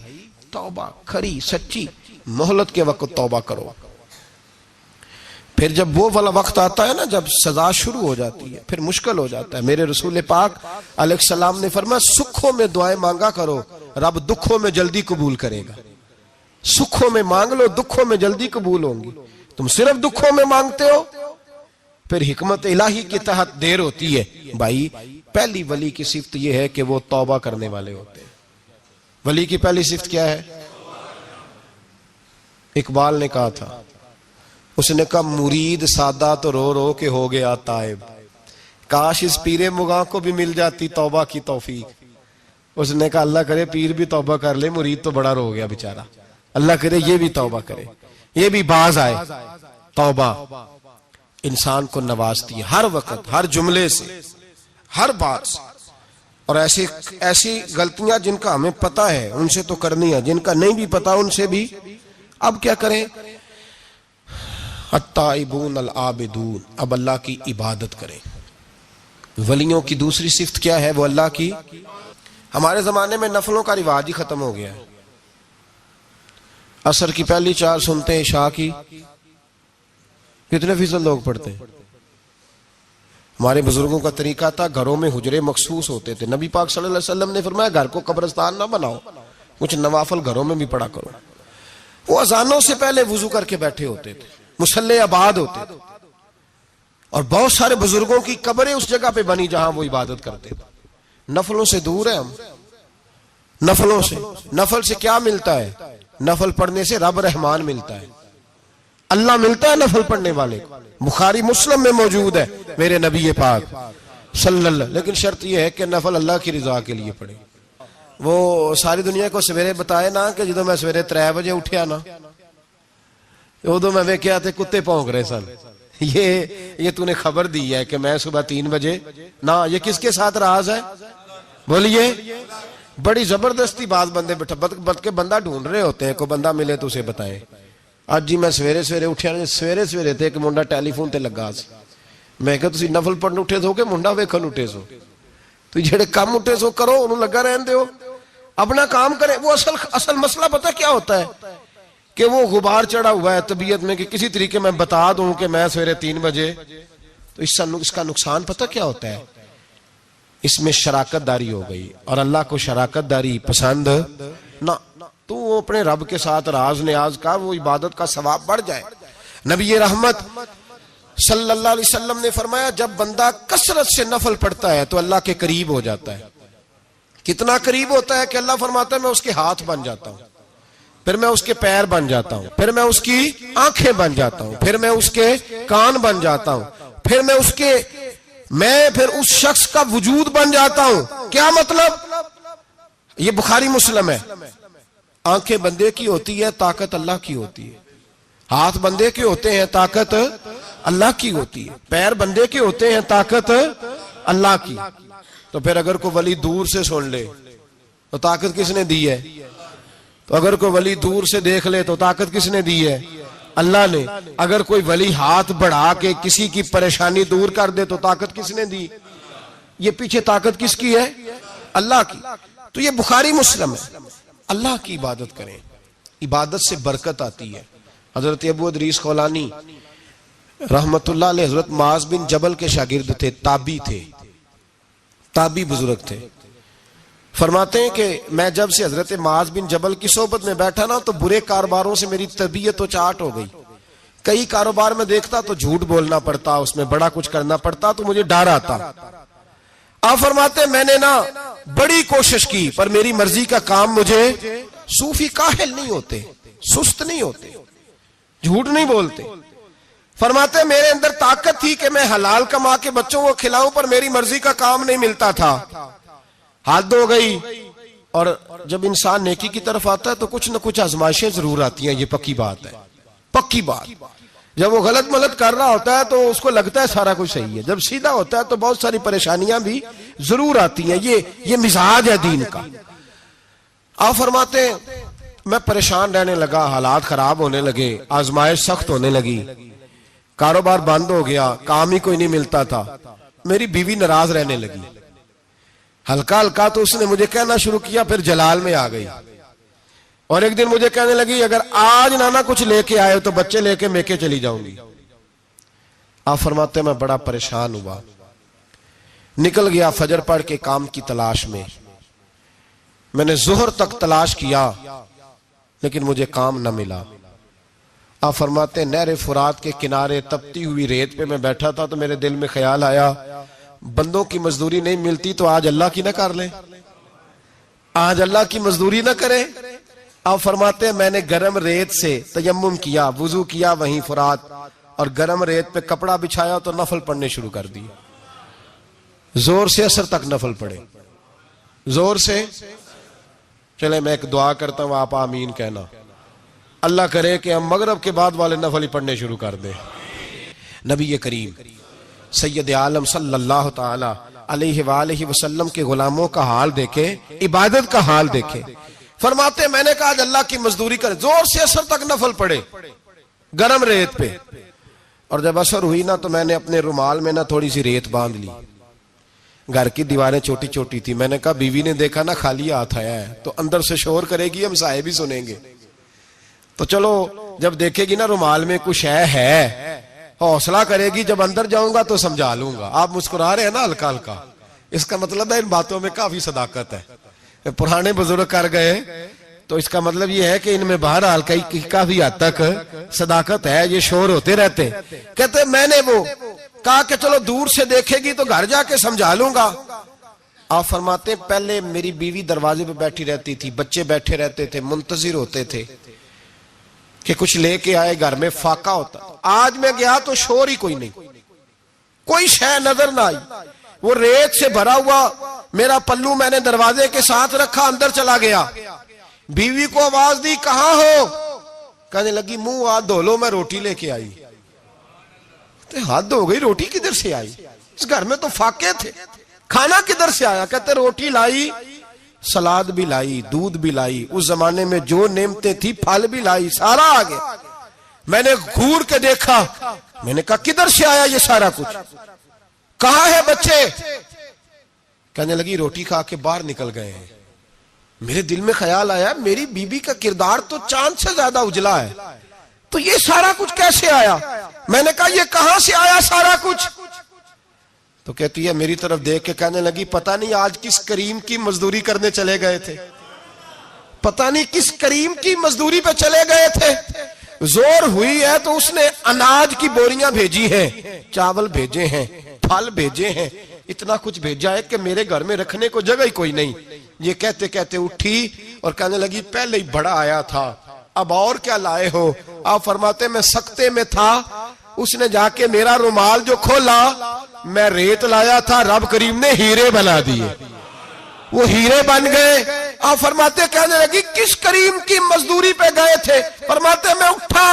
توبہ کھری سچی، مہلت کے وقت توبہ کرو۔ پھر جب وہ والا وقت آتا ہے نا جب سزا شروع ہو جاتی ہے پھر مشکل ہو جاتا ہے۔ میرے رسول پاک علیہ السلام نے فرمایا سکھوں میں دعائیں مانگا کرو، رب دکھوں میں جلدی قبول کرے گا، سکھوں میں مانگ لو، دکھوں میں جلدی قبول ہوں گی، تم صرف دکھوں میں مانگتے ہو پھر حکمت الہی کے تحت دیر ہوتی ہے۔ بھائی پہلی ولی کی صفت یہ ہے کہ وہ توبہ کرنے والے ہوتے ہیں۔ ولی کی پہلی صفت کیا ہے؟ اقبال نے کہا تھا، اس نے کہا مرید سادہ تو رو رو کے ہو گیا تائب، کاش اس پیر مغاں کو بھی مل جاتی توبہ کی توفیق۔ اس نے کہا اللہ کرے پیر بھی توبہ کر لے، مرید تو بڑا رو گیا بیچارہ، اللہ کرے یہ بھی توبہ کرے، یہ بھی باز آئے۔ توبہ انسان کو نوازتی ہے ہر وقت، ہر جملے سے، ہر بات سے، اور ایسی غلطیاں جن کا ہمیں پتہ ہے ان سے تو کرنی ہے، جن کا نہیں بھی پتہ ان سے بھی اب کیا کریں؟ التائبون العابدون، اب اللہ کی عبادت کریں۔ ولیوں کی دوسری صفت کیا ہے؟ وہ اللہ کی، ہمارے زمانے میں نفلوں کا رواج ہی ختم ہو گیا ہے، عصر کی پہلی 4 سنتے ہیں، عشاء کی کتنے فیصد لوگ پڑھتے ہیں؟ ہمارے بزرگوں کا طریقہ تھا گھروں میں حجرے مخصوص ہوتے تھے، نبی پاک صلی اللہ علیہ وسلم نے فرمایا گھر کو قبرستان نہ بناؤ، کچھ نوافل گھروں میں بھی پڑھا کرو۔ وہ اذانوں سے پہلے وضو کر کے بیٹھے ہوتے تھے، مصلی آباد ہوتے تھے، اور بہت سارے بزرگوں کی قبریں اس جگہ پہ بنی جہاں وہ عبادت کرتے تھے۔ نفلوں سے دور ہیں ہم، نفلوں سے۔ نفل سے کیا ملتا ہے؟ نفل پڑھنے سے رب رحمان ملتا ہے، اللہ ملتا ہے نفل پڑھنے والے کو۔ بخاری مسلم میں موجود ہے میرے نبی پاک صلی اللہ، لیکن شرط یہ ہے کہ نفل اللہ کی رضا کے لیے پڑھے۔ وہ ساری دنیا کو سویرے بتائے نا کہ جدو میں سویرے 3 بجے اٹھیا نا، ادو میں ویکھیا تے کتے پونک رہے سن، یہ تو نے خبر دی ہے کہ میں صبح 3 بجے نا۔ یہ کس کے ساتھ راز ہے بولیے؟ بڑی زبردستی بات بندے بٹ کے بندہ ڈھونڈ رہے ہوتے ہیں، کوئی بندہ ملے تو اسے بتائیں۔ آج جی میں سویرے سویرے اٹھیا، سویرے تے ایک منڈا ٹیلی فون تے لگا سی، میں کہا تسی نفل پڑھن اٹھے سو کہ منڈا ویکھن اٹھے سو؟ تو جڑے کام اٹھے سو کرو، انہوں لگا رہن دیو، اپنا کام کرے۔ وہ اصل مسئلہ پتہ کیا ہوتا ہے کہ وہ غبار چڑھا ہوا ہے طبیعت میں کہ کسی طریقے میں بتا دوں کہ میں سویرے 3 بجے، تو اس کا نقصان پتہ کیا ہوتا ہے؟ اس میں شراکت داری ہو گئی، اور اللہ کو شراکت داری پسند نہ۔ تو وہ اپنے رب کے ساتھ راز نیاز کا، وہ عبادت کا ثواب بڑھ جائے۔ نبی رحمت صلی اللہ علیہ وسلم نے فرمایا جب بندہ کثرت سے نفل پڑھتا ہے تو اللہ کے قریب ہو جاتا ہے۔ کتنا قریب ہوتا ہے کہ اللہ فرماتا ہے میں اس کے ہاتھ بن جاتا ہوں، پھر میں اس کے پیر بن جاتا ہوں، پھر میں اس کی آنکھیں بن جاتا ہوں، پھر میں اس کے کان بن جاتا ہوں، پھر اس شخص کا وجود بن جاتا ہوں۔ کیا مطلب؟ یہ بخاری مسلم ہے۔ آنکھیں بندے کی ہوتی ہے، طاقت اللہ کی ہوتی ہے۔ ہاتھ بندے کے ہوتے ہیں، طاقت اللہ کی ہوتی ہے۔ پیر بندے کے ہوتے ہیں، طاقت اللہ کی۔ تو پھر اگر کوئی ولی دور سے سن لے تو طاقت کس نے دی ہے؟ تو اگر کوئی ولی دور سے دیکھ لے تو طاقت کس نے دی ہے؟ اللہ نے۔ اگر کوئی ولی ہاتھ بڑھا کے کسی کی پریشانی دور کر دے تو طاقت کس نے دی؟ یہ پیچھے طاقت کس کی ہے؟ اللہ کی۔ تو یہ بخاری مسلم ہے۔ اللہ کی عبادت کریں، عبادت سے برکت آتی ہے۔ حضرت ابو ادریس خولانی رحمت اللہ علیہ حضرت معاذ بن جبل کے شاگرد تھے، تابی بزرگ تھے۔ فرماتے ہیں کہ میں جب سے حضرت معاذ بن جبل کی صحبت میں بیٹھا نا تو برے کاروباروں سے میری طبیعت تو چاٹ ہو گئی۔ کئی کاروبار میں دیکھتا تو جھوٹ بولنا پڑتا، اس میں بڑا کچھ کرنا پڑتا، تو مجھے ڈر آتا۔ آپ فرماتے ہیں میں نے نا بڑی کوشش کی پر میری مرضی کا کام مجھے، صوفی کاہل نہیں ہوتے، سست نہیں ہوتے، جھوٹ نہیں بولتے۔ فرماتے ہیں میرے اندر طاقت تھی کہ میں حلال کما کے بچوں کو کھلاؤں، پر میری مرضی کا کام نہیں ملتا تھا۔ حد ہو گئی۔ اور جب انسان نیکی کی طرف آتا ہے تو کچھ نہ کچھ آزمائشیں ضرور آتی ہیں، یہ پکی بات ہے، پکی بات۔ جب وہ غلط ملت کر رہا ہوتا ہے تو اس کو لگتا ہے سارا کچھ صحیح ہے، جب سیدھا ہوتا ہے تو بہت ساری پریشانیاں بھی ضرور آتی ہیں۔ یہ مزاج ہے دین کا۔ آپ فرماتے ہیں میں پریشان رہنے لگا، حالات خراب ہونے لگے، آزمائش سخت ہونے لگی، کاروبار بند ہو گیا، کام ہی کوئی نہیں ملتا تھا، میری بیوی ناراض رہنے لگی۔ ہلکا ہلکا تو اس نے مجھے کہنا شروع کیا، پھر جلال میں آ گئی، اور ایک دن مجھے کہنے لگی اگر آج نانا کچھ لے کے آئے تو بچے لے کے میکے چلی جاؤں گی۔ آپ فرماتے ہیں میں بڑا پریشان ہوا، نکل گیا فجر پڑھ کے کام کی تلاش میں۔ میں نے ظہر تک تلاش کیا لیکن مجھے کام نہ ملا۔ آپ فرماتے ہیں نہر فرات کے کنارے تپتی ہوئی ریت پہ میں بیٹھا تھا تو میرے دل میں خیال آیا بندوں کی مزدوری نہیں ملتی تو آج اللہ کی نہ کر لیں، آج اللہ کی مزدوری نہ کریں۔ آپ فرماتے ہیں میں نے گرم ریت سے تیمم کیا، وضو کیا وہیں فرات، اور گرم ریت پہ کپڑا بچھایا تو نفل پڑھنے شروع کر دی، زور سے اثر تک نفل پڑھے، زور سے۔ چلے میں ایک دعا کرتا ہوں، آپ آمین کہنا۔ اللہ کرے کہ ہم مغرب کے بعد والے نفل ہی پڑھنے شروع کر دیں۔ نبی کریم سید عالم صلی اللہ تعالی علیہ وآلہ وسلم کے غلاموں کا حال دیکھے، عبادت کا حال دیکھے۔ فرماتے میں نے کہا آج اللہ کی مزدوری کرے، زور سے اثر تک نفل پڑھے گرم ریت پہ، اور جب اثر ہوئی نا تو میں نے اپنے رومال میں نا تھوڑی سی ریت باندھ لی۔ گھر کی دیواریں چھوٹی چھوٹی تھی، میں نے کہا بیوی نے دیکھا نا خالی ہاتھ آیا ہے تو اندر سے شور کرے گی، ہم سائے بھی سنیں گے، تو چلو جب دیکھے گی نا رومال میں کچھ ہے حوصلہ کرے گی، جب اندر جاؤں گا تو سمجھا لوں گا۔ آپ مسکرا رہے ہیں نا ہلکا ہلکا، اس کا مطلب ہے ان باتوں میں کافی صداقت ہے۔ پرانے بزرگ کر گئے تو اس کا مطلب یہ ہے کہ ان میں بہرحال کافی حد تک صداقت ہے. یہ شور ہوتے رہتے. کہتے میں نے وہ کہا کہ چلو دور سے دیکھے گی تو گھر جا کے سمجھا لوں گا. آپ فرماتے ہیں پہلے میری بیوی دروازے پہ بیٹھی رہتی تھی, بچے بیٹھے رہتے تھے, منتظر ہوتے تھے کہ کچھ لے کے آئے, گھر میں فاقہ ہوتا. آج میں گیا تو شور ہی کوئی نہیں, کوئی شے نظر نہ آئی. وہ ریت سے بھرا ہوا میرا پلو میں نے دروازے کے ساتھ رکھا, اندر چلا گیا. بیوی کو آواز دی, کہاں ہو؟ کہنے لگی منہ ہاتھ دھو لو, میں روٹی لے کے آئی. ہاتھ دھو گئی, روٹی کدھر سے آئی؟ اس گھر میں تو فاقے تھے, کھانا کدھر سے آیا؟ کہتے روٹی لائی, سلاد بھی لائی, دودھ بھی لائی, اس زمانے میں جو نعمتیں تھی پھل بھی لائی, سارا آ گیا. میں نے گھور کے دیکھا, میں نے کہا کدھر سے آیا یہ سارا کچھ؟ کہاں ہے بچے؟ کہنے لگی روٹی کھا کے باہر نکل گئے ہیں. میرے دل میں خیال آیا میری بیوی کا کردار تو چاند سے زیادہ اجلا ہے, تو یہ سارا کچھ کیسے آیا؟ میں نے کہا یہ کہاں سے آیا سارا کچھ؟ تو کہتی ہے میری طرف دیکھ کے کہنے لگی پتہ نہیں آج کس کریم کی مزدوری کرنے چلے گئے تھے, پتہ نہیں کس کریم کی مزدوری پہ چلے گئے تھے. زور ہوئی ہے تو اس نے اناج کی بوریاں بھیجی ہیں, چاول بھیجے ہیں, پھل بھیجے ہیں, اتنا کچھ بھیجا ہے کہ میرے گھر میں رکھنے کو جگہ ہی کوئی نہیں. یہ کہتے کہتے اٹھی اور کہنے لگی پہلے ہی بڑا آیا تھا, اب اور کیا لائے ہو؟ آپ فرماتے میں سکتے میں تھا, اس نے جا کے میرا رومال جو کھولا, میں ریت لایا تھا, رب کریم نے ہیرے بنا دیے, وہ ہیرے بن گئے. آپ فرماتے کہنے لگی کس کریم کی مزدوری پہ گئے تھے؟ فرماتے میں اٹھا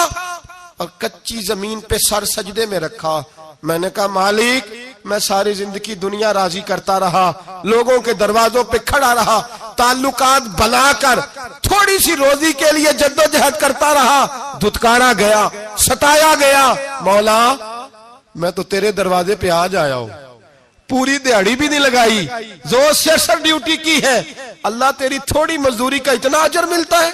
اور کچی زمین پہ سر سجدے میں رکھا. میں نے کہا مالک میں ساری زندگی دنیا راضی کرتا رہا, لوگوں کے دروازوں پہ کھڑا رہا, تعلقات بنا کر تھوڑی سی روزی کے لیے جدوجہد کرتا رہا, دھتکارا گیا, ستایا گیا. مولا میں تو تیرے دروازے پہ آج آیا ہوں, پوری دیہڑی بھی نہیں لگائی, زور سے سر ڈیوٹی کی ہے, اللہ تیری تھوڑی مزدوری کا اتنا اجر ملتا ہے,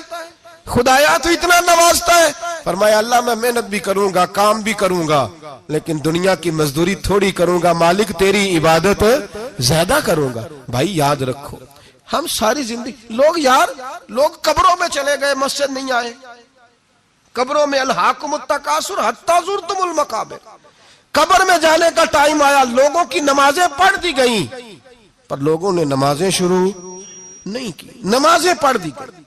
خدایا تو اتنا نوازتا ہے. فرمایا اللہ میں محنت بھی کروں گا, کام بھی کروں گا, لیکن دنیا کی مزدوری تھوڑی کروں گا, مالک تیری عبادت زیادہ کروں گا. بھائی یاد رکھو ہم ساری زندگی لوگ قبروں میں چلے گئے, مسجد نہیں آئے. قبروں میں الہاکم التکاثر حتی زرتم المقابر, قبر میں جانے کا ٹائم آیا, لوگوں کی نمازیں پڑھ دی گئیں پر لوگوں نے نمازیں شروع نہیں کی. نمازیں پڑھ دی گئی,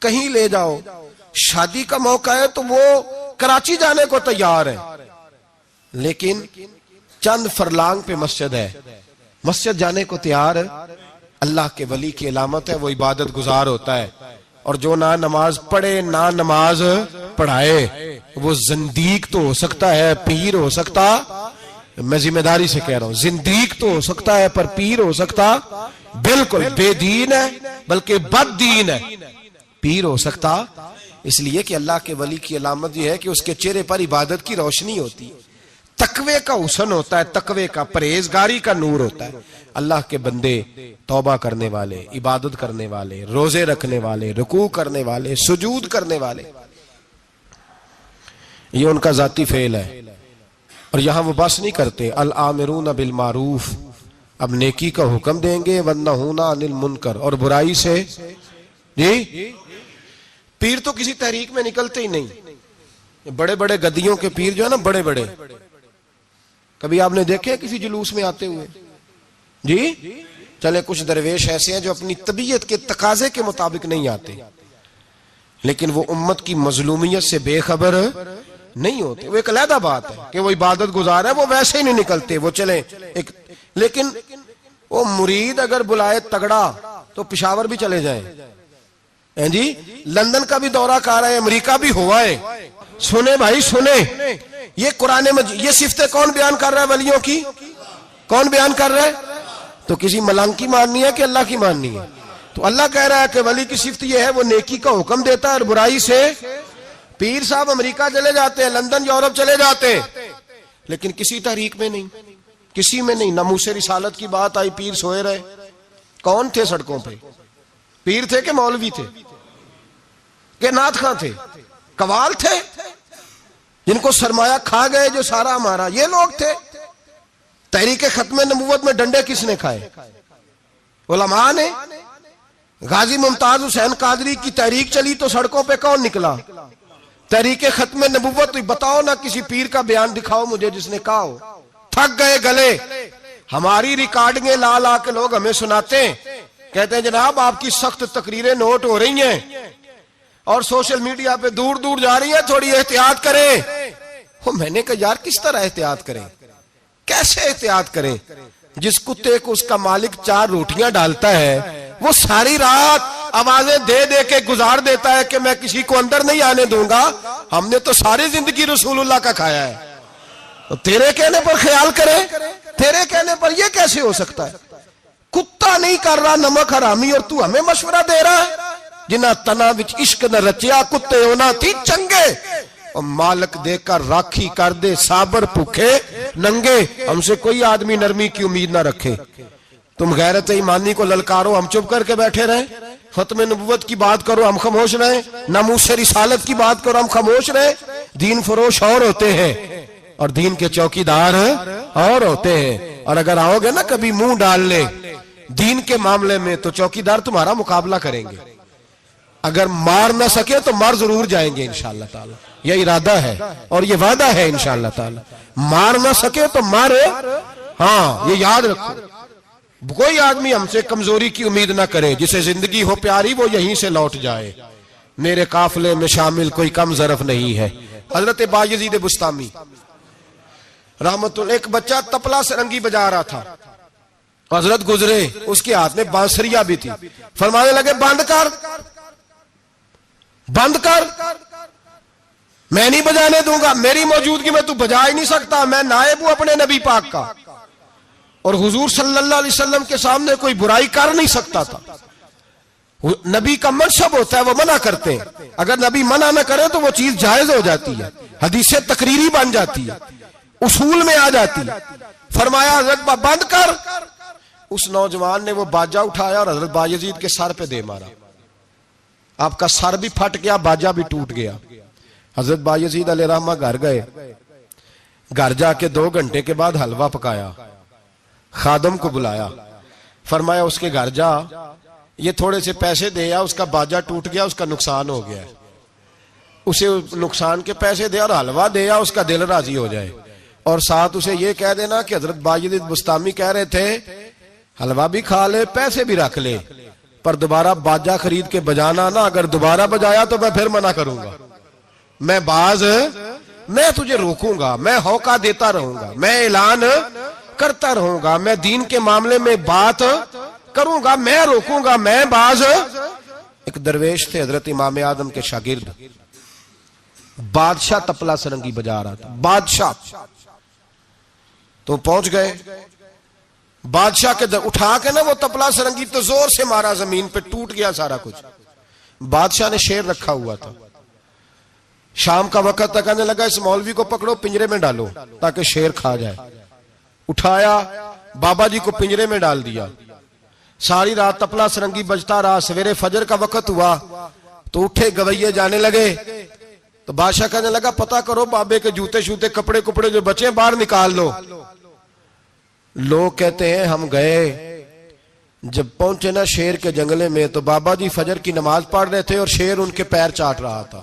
کہیں لے جاؤ, شادی کا موقع ہے تو وہ کراچی جانے کو تیار ہے, لیکن چند فرلانگ پہ مسجد ہے, مسجد جانے کو تیار. اللہ کے ولی کی علامت ہے وہ عبادت گزار ہوتا ہے, اور جو نہ نماز پڑھے نہ نماز پڑھائے وہ زندیق تو ہو سکتا ہے, پیر ہو سکتا, میں ذمہ داری سے کہہ رہا ہوں, زندیق تو ہو سکتا ہے پر پیر ہو سکتا بالکل بے دین ہے, بلکہ بد دین ہے. پیر ہو سکتا اس لیے کہ اللہ کے ولی کی علامت یہ ہے کہ اس کے چہرے پر عبادت کی روشنی ہوتی ہے, تقوی کا حسن ہوتا ہے, تقوی کا, پرہیزگاری کا نور ہوتا ہے. اللہ کے بندے توبہ کرنے والے, عبادت کرنے والے, روزے رکھنے والے, رکوع کرنے والے, سجود کرنے والے, یہ ان کا ذاتی فعل ہے. اور یہاں وہ بس نہیں کرتے, الامرون بالمعروف, اب نیکی کا حکم دیں گے, والنہون عن المنکر, اور برائی سے. جی پیر تو کسی تحریک میں نکلتے ہی نہیں, بڑے بڑے گدیوں کے پیر جو ہے نا, بڑے بڑے, کبھی آپ نے دیکھے کسی جلوس میں آتے ہوئے؟ جی چلے کچھ درویش ایسے ہیں جو اپنی طبیعت کے تقاضے کے مطابق نہیں آتے, لیکن وہ امت کی مظلومیت سے بے خبر نہیں ہوتے. وہ ایک علیحدہ بات ہے کہ وہ عبادت گزار ہے, وہ ویسے ہی نہیں نکلتے, وہ چلیں ایک, لیکن وہ مرید اگر بلائے تگڑا تو پشاور بھی چلے جائیں. جی لندن کا بھی دورہ کر رہے ہیں, امریکہ بھی ہوا ہے. سنیں بھائی سنیں, یہ قرآن مجید, یہ صفتیں کون بیان کر رہا ہے ولیوں کی؟ کون بیان کر رہا ہے؟ تو کسی ملنگ کی ماننی ہے کہ اللہ کی ماننی ہے؟ تو اللہ کہہ رہا ہے کہ ولی کی صفت یہ ہے وہ نیکی کا حکم دیتا ہے اور برائی سے. پیر صاحب امریکہ چلے جاتے ہیں, لندن یورپ چلے جاتے ہیں, لیکن کسی تحریک میں نہیں, کسی میں نہیں. ناموس رسالت کی بات آئی, پیر سوئے رہے. کون تھے سڑکوں پہ؟ پیر تھے کہ مولوی تھے کہ نعت خواں تھے؟ قوال تھے جن کو سرمایہ کھا گئے جو سارا ہمارا, یہ لوگ تھے. تحریک ختم نبوت میں ڈنڈے کس نے کھائے؟ علماء نے. غازی ممتاز حسین قادری کی تحریک چلی تو سڑکوں پہ کون نکلا؟ تحریک ختم نبوت. بتاؤ نا کسی پیر کا بیان دکھاؤ مجھے جس نے کہا ہو. تھک گئے گلے. ہماری ریکارڈنگیں لا لا کے لوگ ہمیں سناتے ہیں, کہتے ہیں جناب آپ کی سخت تقریریں نوٹ ہو رہی ہیں اور سوشل میڈیا پہ دور دور جا رہی ہیں, تھوڑی احتیاط کریں. میں نے کہا یار کس طرح احتیاط کریں, کیسے احتیاط کریں؟ جس کتے کو اس کا مالک 4 روٹیاں ڈالتا ہے وہ ساری رات آوازیں دے دے کے گزار دیتا ہے کہ میں کسی کو اندر نہیں آنے دوں گا. ہم نے تو ساری زندگی رسول اللہ کا کھایا ہے. تو تیرے کہنے پر خیال کرے, تیرے کہنے پر یہ کیسے ہو سکتا ہے؟ کتا نہیں کر رہا نمک حرامی اور تو ہمیں مشورہ دے رہا ہے. جنہ تنا وچ عشق نہ رچیا کتے ہونا تھی چنگے, اور مالک دے کر راکھی کر دے صابر بھوکے ننگے. ہم سے کوئی آدمی نرمی کی امید نہ رکھے. تم غیرت ایمانی کو للکارو, ہم چپ کر کے بیٹھے رہیں. ختم نبوت کی بات کرو ہم خاموش رہیں. ناموس رسالت کی بات کرو ہم خاموش رہیں. دین فروش اور ہوتے ہیں اور دین کے چوکیدار اور ہوتے ہیں. اور اگر آؤ گے نا کبھی منہ ڈال لے دین کے معاملے میں تو چوکیدار تمہارا مقابلہ کریں گے. اگر مار نہ سکے تو مار ضرور جائیں گے انشاءاللہ تعالی. یہ ارادہ ہے اور یہ وعدہ ہے انشاءاللہ تعالی. مار نہ سکے تو مارے. ہاں یہ یاد رکھو, کوئی آدمی ہم سے کمزوری کی امید نہ کرے. جسے زندگی ہو پیاری وہ یہیں سے لوٹ جائے. میرے قافلے میں شامل کوئی کم ظرف نہیں ہے. حضرت بایزید بسطامی رحمت اللہ, ایک بچہ تپلا سرنگی بجا رہا تھا, حضرت گزرے, اس کے ہاتھ میں بانسریہ بھی تھی. فرمانے لگے بند کر, بند کر, میں نہیں بجانے دوں گا. میری موجودگی میں تو بجا ہی نہیں سکتا, میں نائب ہوں اپنے نبی پاک کا, اور حضور صلی اللہ علیہ وسلم کے سامنے کوئی برائی کر نہیں سکتا تھا. نبی کا منصب ہوتا ہے وہ منع کرتے ہیں. اگر نبی منع نہ کرے تو وہ چیز جائز ہو جاتی ہے, حدیث تقریری بن جاتی ہے, اصول میں آ جاتی ہے. فرمایا حضرت بند کر. اس نوجوان نے وہ باجا اٹھایا اور حضرت بایزید کے سر پہ دے مارا. آپ کا سر بھی پھٹ گیا, باجا بھی ٹوٹ گیا. حضرت بایزید علیہ رحمہ گھر گئے. گھر جا کے 2 گھنٹے کے بعد حلوہ پکایا, خادم کو بلایا, فرمایا اس کے گھر جا, یہ تھوڑے سے پیسے دے یا, اس کا باجا ٹوٹ گیا, اس کا نقصان ہو گیا ہے, اسے نقصان کے پیسے دے اور حلوہ دے یا, اس کا دل راضی ہو جائے. اور ساتھ اسے یہ کہہ دینا کہ حضرت بایزید بسطامی کہہ رہے تھے حلوہ بھی کھا لے پیسے بھی رکھ لے, پر دوبارہ باجا خرید کے بجانا نا. اگر دوبارہ بجایا تو میں پھر منع کروں گا. میں تجھے روکوں گا, میں ہوکا دیتا رہوں گا, میں اعلان کرتا رہوں گا, میں دین کے معاملے میں بات کروں گا, میں روکوں گا, میں باز. ایک درویش تھے حضرت امام اعظم کے شاگرد, بادشاہ تپلا سرنگی بجا رہا تھا. بادشاہ تو پہنچ گئے. بادشاہ کے اٹھا کے نا وہ تپلا سرنگی تو زور سے مارا, زمین پہ ٹوٹ گیا سارا کچھ. بادشاہ نے شیر رکھا ہوا تھا. شام کا وقت تک کہنے لگا اس مولوی کو پکڑو پنجرے میں ڈالو تاکہ شیر کھا جائے. اٹھایا, بابا جی کو پنجرے میں ڈال دیا. ساری رات تپلا سرنگی بجتا رہا. سویرے فجر کا وقت ہوا تو اٹھے گویے جانے لگے. تو بادشاہ کہنے لگا پتہ کرو بابے کے جوتے شوتے کپڑے کپڑے جو بچے باہر نکال لو. لوگ کہتے ہیں ہم گئے, جب پہنچے نا شیر کے جنگلے میں تو بابا جی فجر کی نماز پڑھ رہے تھے اور شیر ان کے پیر چاٹ رہا تھا.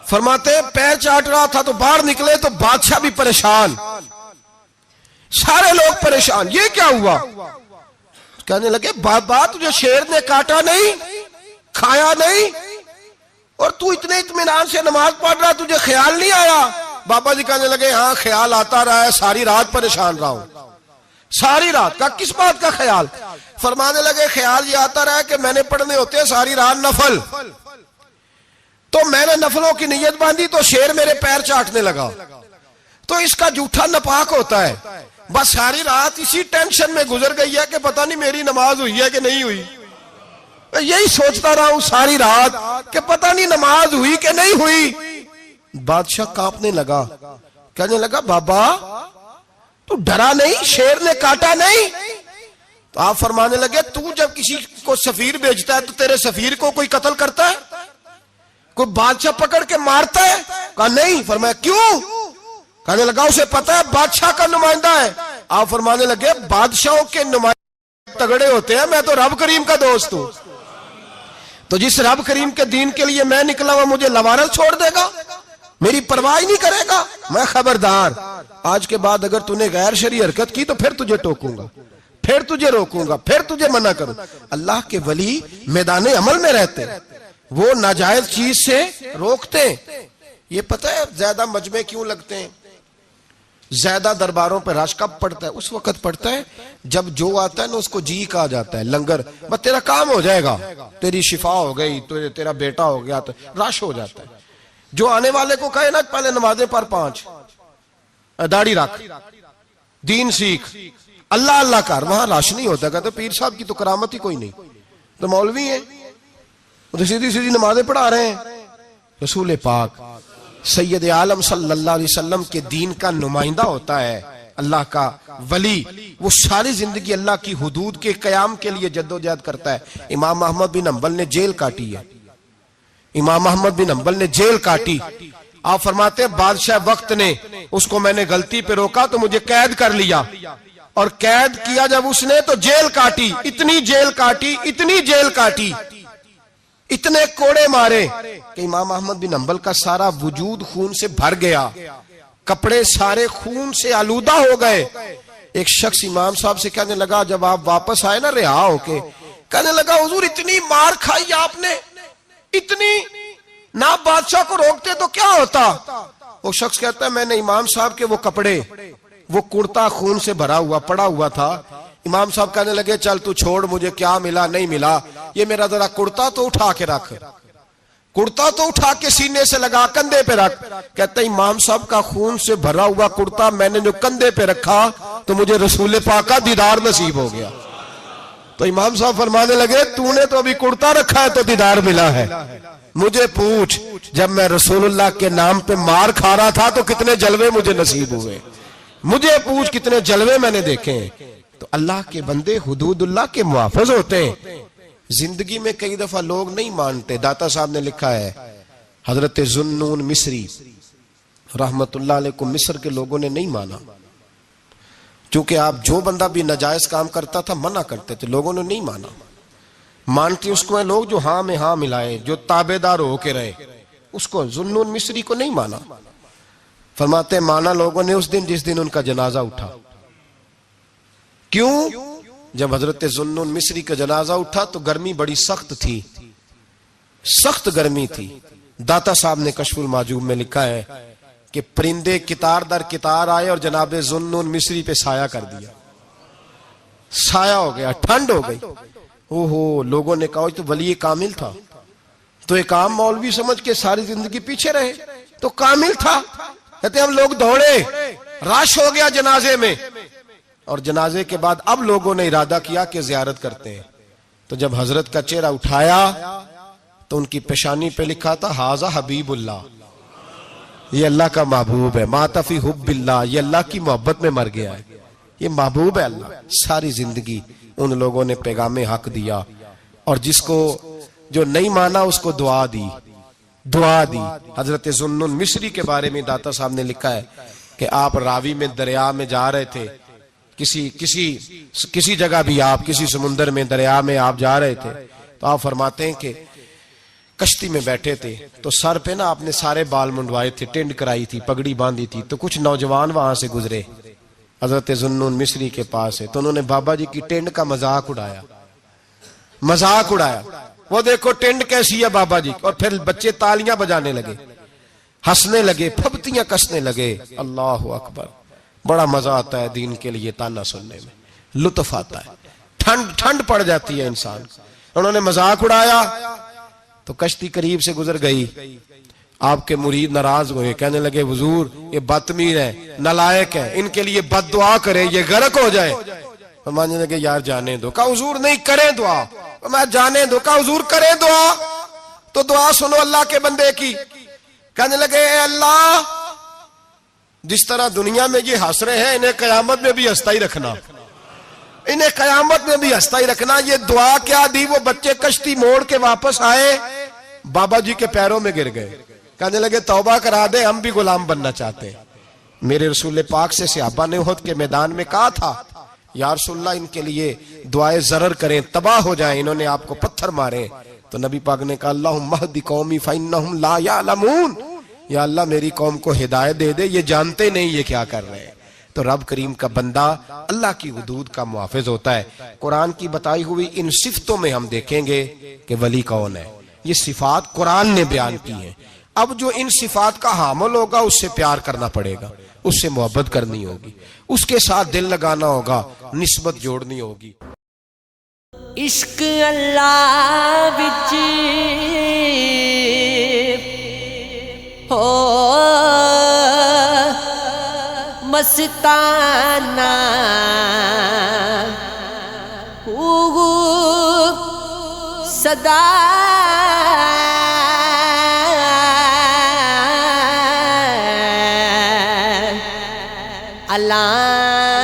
فرماتے پیر چاٹ رہا تھا تو باہر نکلے تو بادشاہ بھی پریشان, سارے لوگ پریشان. یہ کیا ہوا؟ کہنے لگے بابا تجھے شیر نے کاٹا نہیں, کھایا نہیں, اور تو اتنے اطمینان سے نماز پڑھ رہا, تجھے خیال نہیں آیا؟ بابا جی کہنے لگے ہاں خیال آتا رہا ہے, ساری رات پریشان رہا ہوں. ساری رات کا کس بات کا خیال؟ فرمانے لگے خیال یہ آتا رہا کہ میں نے پڑھنے ہوتے ہیں ساری رات نفل, تو میں نے نفلوں کی نیت باندھی تو شیر میرے پیر چاٹنے لگا, تو اس کا جھوٹا نپاک ہوتا ہے. بس ساری رات اسی ٹینشن میں گزر گئی ہے کہ پتہ نہیں میری نماز ہوئی ہے کہ نہیں ہوئی. یہی سوچتا رہا ہوں ساری رات کہ پتہ نہیں نماز ہوئی کہ نہیں ہوئی. بادشاہ کانپنے لگا, کہنے لگا بابا تو ڈرا نہیں, شیر نے کاٹا نہیں؟ تو آپ فرمانے لگے تو جب کسی کو سفیر بھیجتا ہے تو تیرے سفیر کو کوئی قتل کرتا ہے, کوئی بادشاہ پکڑ کے مارتا ہے؟ کہا نہیں. فرمایا کیوں؟ کہنے لگا اسے پتا ہے بادشاہ کا نمائندہ ہے. آپ فرمانے لگے بادشاہوں کے نمائندے تگڑے ہوتے ہیں, میں تو رب کریم کا دوست ہوں. تو جس رب کریم کے دین کے لیے میں نکلا ہوا مجھے لوارث چھوڑ دے گا، میری پرواہ نہیں کرے گا؟ میں خبردار، آج کے بعد اگر تو نے غیر شرعی حرکت کی تو پھر تجھے ٹوکوں گا، پھر تجھے روکوں گا، پھر تجھے منع کروں۔ اللہ کے ولی میدان عمل میں رہتے، وہ ناجائز چیز سے روکتے۔ یہ پتہ ہے زیادہ مجمع کیوں لگتے ہیں، زیادہ درباروں پہ رش کب پڑتا ہے؟ اس وقت پڑتا ہے جب جو آتا ہے نا اس کو جی کہا جاتا ہے، لنگر، بس تیرا کام ہو جائے گا، تیری شفا ہو گئی، تیرا بیٹا ہو گیا، تو رش ہو جاتا ہے۔ جو آنے والے کو کہے نا پہلے نمازیں پر 5، داڑھی رکھ، دین سیکھ، اللہ اللہ کر، وہاں رش نہیں ہوتا۔ کہتے پیر صاحب کی تو کرامت ہی کوئی نہیں، تو مولوی ہیں، وہ تو سیدھی سیدھی نمازیں پڑھا رہے ہیں۔ رسول پاک سید عالم صلی اللہ علیہ وسلم کے دین کا نمائندہ ہوتا ہے اللہ کا ولی، وہ ساری زندگی اللہ کی حدود کے قیام کے لیے جدوجہد کرتا ہے۔ امام احمد بن حنبل نے جیل کاٹی ہے، امام احمد بن حنبل نے جیل کاٹی۔ آپ فرماتے ہیں بادشاہ وقت نے اس کو، میں نے غلطی پہ روکا تو مجھے قید کر لیا، اور قید کیا جب اس نے تو جیل کاٹی، اتنی جیل کاٹی، اتنی جیل کاٹی، اتنے کوڑے مارے کہ امام احمد بن حنبل کا سارا وجود خون سے بھر گیا، کپڑے سارے خون سے آلودہ ہو گئے۔ ایک شخص امام صاحب سے کہنے لگا جب آپ واپس آئے نا رہا ہو کے، کہنے لگا حضور اتنی مار کھائی آپ نے، اتنی، نہ بادشاہ کو روکتے تو کیا ہوتا؟ وہ شخص کہتا ہے میں نے امام صاحب کے وہ کپڑے، وہ کرتا خون سے بھرا ہوا پڑا ہوا تھا، امام صاحب کہنے لگے چل تو چھوڑ، مجھے کیا ملا نہیں ملا، یہ میرا ذرا کرتا تو اٹھا کے رکھ، کرتا تو اٹھا کے سینے سے لگا کندھے پہ رکھ۔ کہتے ہیں امام صاحب کا خون سے بھرا ہوا کرتا میں نے جو کندھے پہ رکھا تو مجھے رسول پاک کا دیدار نصیب ہو گیا۔ تو امام صاحب فرمانے لگے تو نے تو ابھی کرتا رکھا ہے تو دیدار ملا ہے، مجھے پوچھ جب میں رسول اللہ کے نام پہ مار کھا رہا تھا تو کتنے جلوے مجھے نصیب ہوئے، مجھے پوچھ کتنے جلوے میں نے دیکھے ہیں۔ تو اللہ کے بندے حدود اللہ کے محافظ ہوتے ہیں۔ زندگی میں کئی دفعہ لوگ نہیں مانتے، داتا صاحب نے لکھا ہے حضرت ذوالنون مصری رحمت اللہ علیہ کو مصر کے لوگوں نے نہیں مانا، چونکہ آپ جو بندہ بھی ناجائز کام کرتا تھا منع کرتے تھے، لوگوں نے نہیں مانا۔ مانتے اس کو ہیں لوگ جو ہاں میں ہاں ملائے، جو تابع دار ہو کے رہے، اس کو ذوالنون مصری کو نہیں مانا۔ فرماتے مانا لوگوں نے اس دن جس دن ان کا جنازہ اٹھا۔ کیوں؟ جب حضرت ذوالنون مصری کا جنازہ اٹھا تو گرمی بڑی سخت تھی، سخت گرمی تھی۔ داتا صاحب نے کشف المحجوب میں لکھا ہے کہ پرندے کتار در کتار آئے اور جناب ذوالنون مصری پہ سایہ کر دیا، سایہ ہو گیا، ٹھنڈ ہو گئی۔ اوہو، لوگوں نے کہا تو ولی کامل تھا، تو ایک عام مولوی سمجھ کے ساری زندگی پیچھے رہے، تو کامل تھا۔ کہتے ہم لوگ دوڑے، رش ہو گیا جنازے میں، اور جنازے کے بعد اب لوگوں نے ارادہ کیا کہ زیارت کرتے ہیں۔ تو جب حضرت کا چہرہ اٹھایا تو ان کی پیشانی پہ لکھا تھا ھذا حبیب اللہ، یہ اللہ کا محبوب ہے، مات فی حب اللہ، یہ اللہ کی محبت میں مر گیا ہے، یہ محبوب ہے اللہ۔ ساری زندگی ان لوگوں نے پیغام حق دیا، اور جس کو جو نہیں مانا اس کو دعا دی، دعا دی۔ حضرت ذوالنون مصری کے بارے میں داتا صاحب نے لکھا ہے کہ آپ راوی میں دریا میں جا رہے تھے، کسی جگہ بھی آپ کسی سمندر میں دریا میں آپ جا رہے تھے، تو آپ فرماتے ہیں کہ کشتی میں بیٹھے تھے تو سر پہ نا آپ نے سارے بال منڈوائے تھے، ٹینڈ کرائی تھی، پگڑی باندھی تھی، تو کچھ نوجوان وہاں سے گزرے حضرت ذوالنون مصری کے پاس ہے، تو انہوں نے بابا جی کی ٹینڈ کا مذاق اڑایا، مذاق اڑایا، وہ دیکھو ٹینڈ کیسی ہے بابا جی، اور پھر بچے تالیاں بجانے لگے، ہنسنے لگے، پھپتیاں کسنے لگے۔ اللہ اکبر، بڑا مزہ آتا ہے دین کے لیے تانا سننے میں، لطف آتا ہے، ٹھنڈ پڑ جاتی ہے انسان۔ انہوں نے مذاق اڑایا تو کشتی قریب سے گزر گئی، آپ کے مرید ناراض ہوئے، کہنے لگے حضور یہ بدتمیز ہے، نالائق ہے، ان کے لیے بد دعا کریں یہ غرق ہو جائے۔ فرمانے لگے یار جانے دو، کہا حضور نہیں کریں دعا، میں جانے دو، کہا حضور کریں دعا، تو دعا سنو اللہ کے بندے کی۔ کہنے لگے اے اللہ جس طرح دنیا میں یہ ہنس رہے ہیں انہیں قیامت میں بھی ہنستا ہی رکھنا، انہیں قیامت میں بھی ہنستا ہی رکھنا۔ یہ دعا کیا دی، وہ بچے کشتی موڑ کے واپس آئے، بابا جی کے پیروں میں گر گئے، کہنے لگے توبہ کرا دے، ہم بھی غلام بننا چاہتے ہیں۔ میرے رسول پاک سے صحابہ نے احد کے میدان میں کہا تھا یا رسول اللہ ان کے لیے دعائے ضرر کریں، تباہ ہو جائیں، انہوں نے آپ کو پتھر مارے، تو نبی پاک نے کہا اللہم اہد قومی فإنہم لا یعلمون، یا اللہ میری قوم کو ہدایت دے دے، یہ جانتے نہیں یہ کیا کر رہے ہیں۔ تو رب کریم کا بندہ اللہ کی حدود کا محافظ ہوتا ہے۔ قرآن کی بتائی ہوئی ان صفتوں میں ہم دیکھیں گے کہ ولی کون ہے۔ یہ صفات قرآن نے بیان کی ہیں۔ اب جو ان صفات کا حامل ہوگا اس سے پیار کرنا پڑے گا، اس سے محبت کرنی ہوگی، اس کے ساتھ دل لگانا ہوگا، نسبت جوڑنی ہوگی۔ عشق اللہ وچ ہو مستانہ صدا اللہ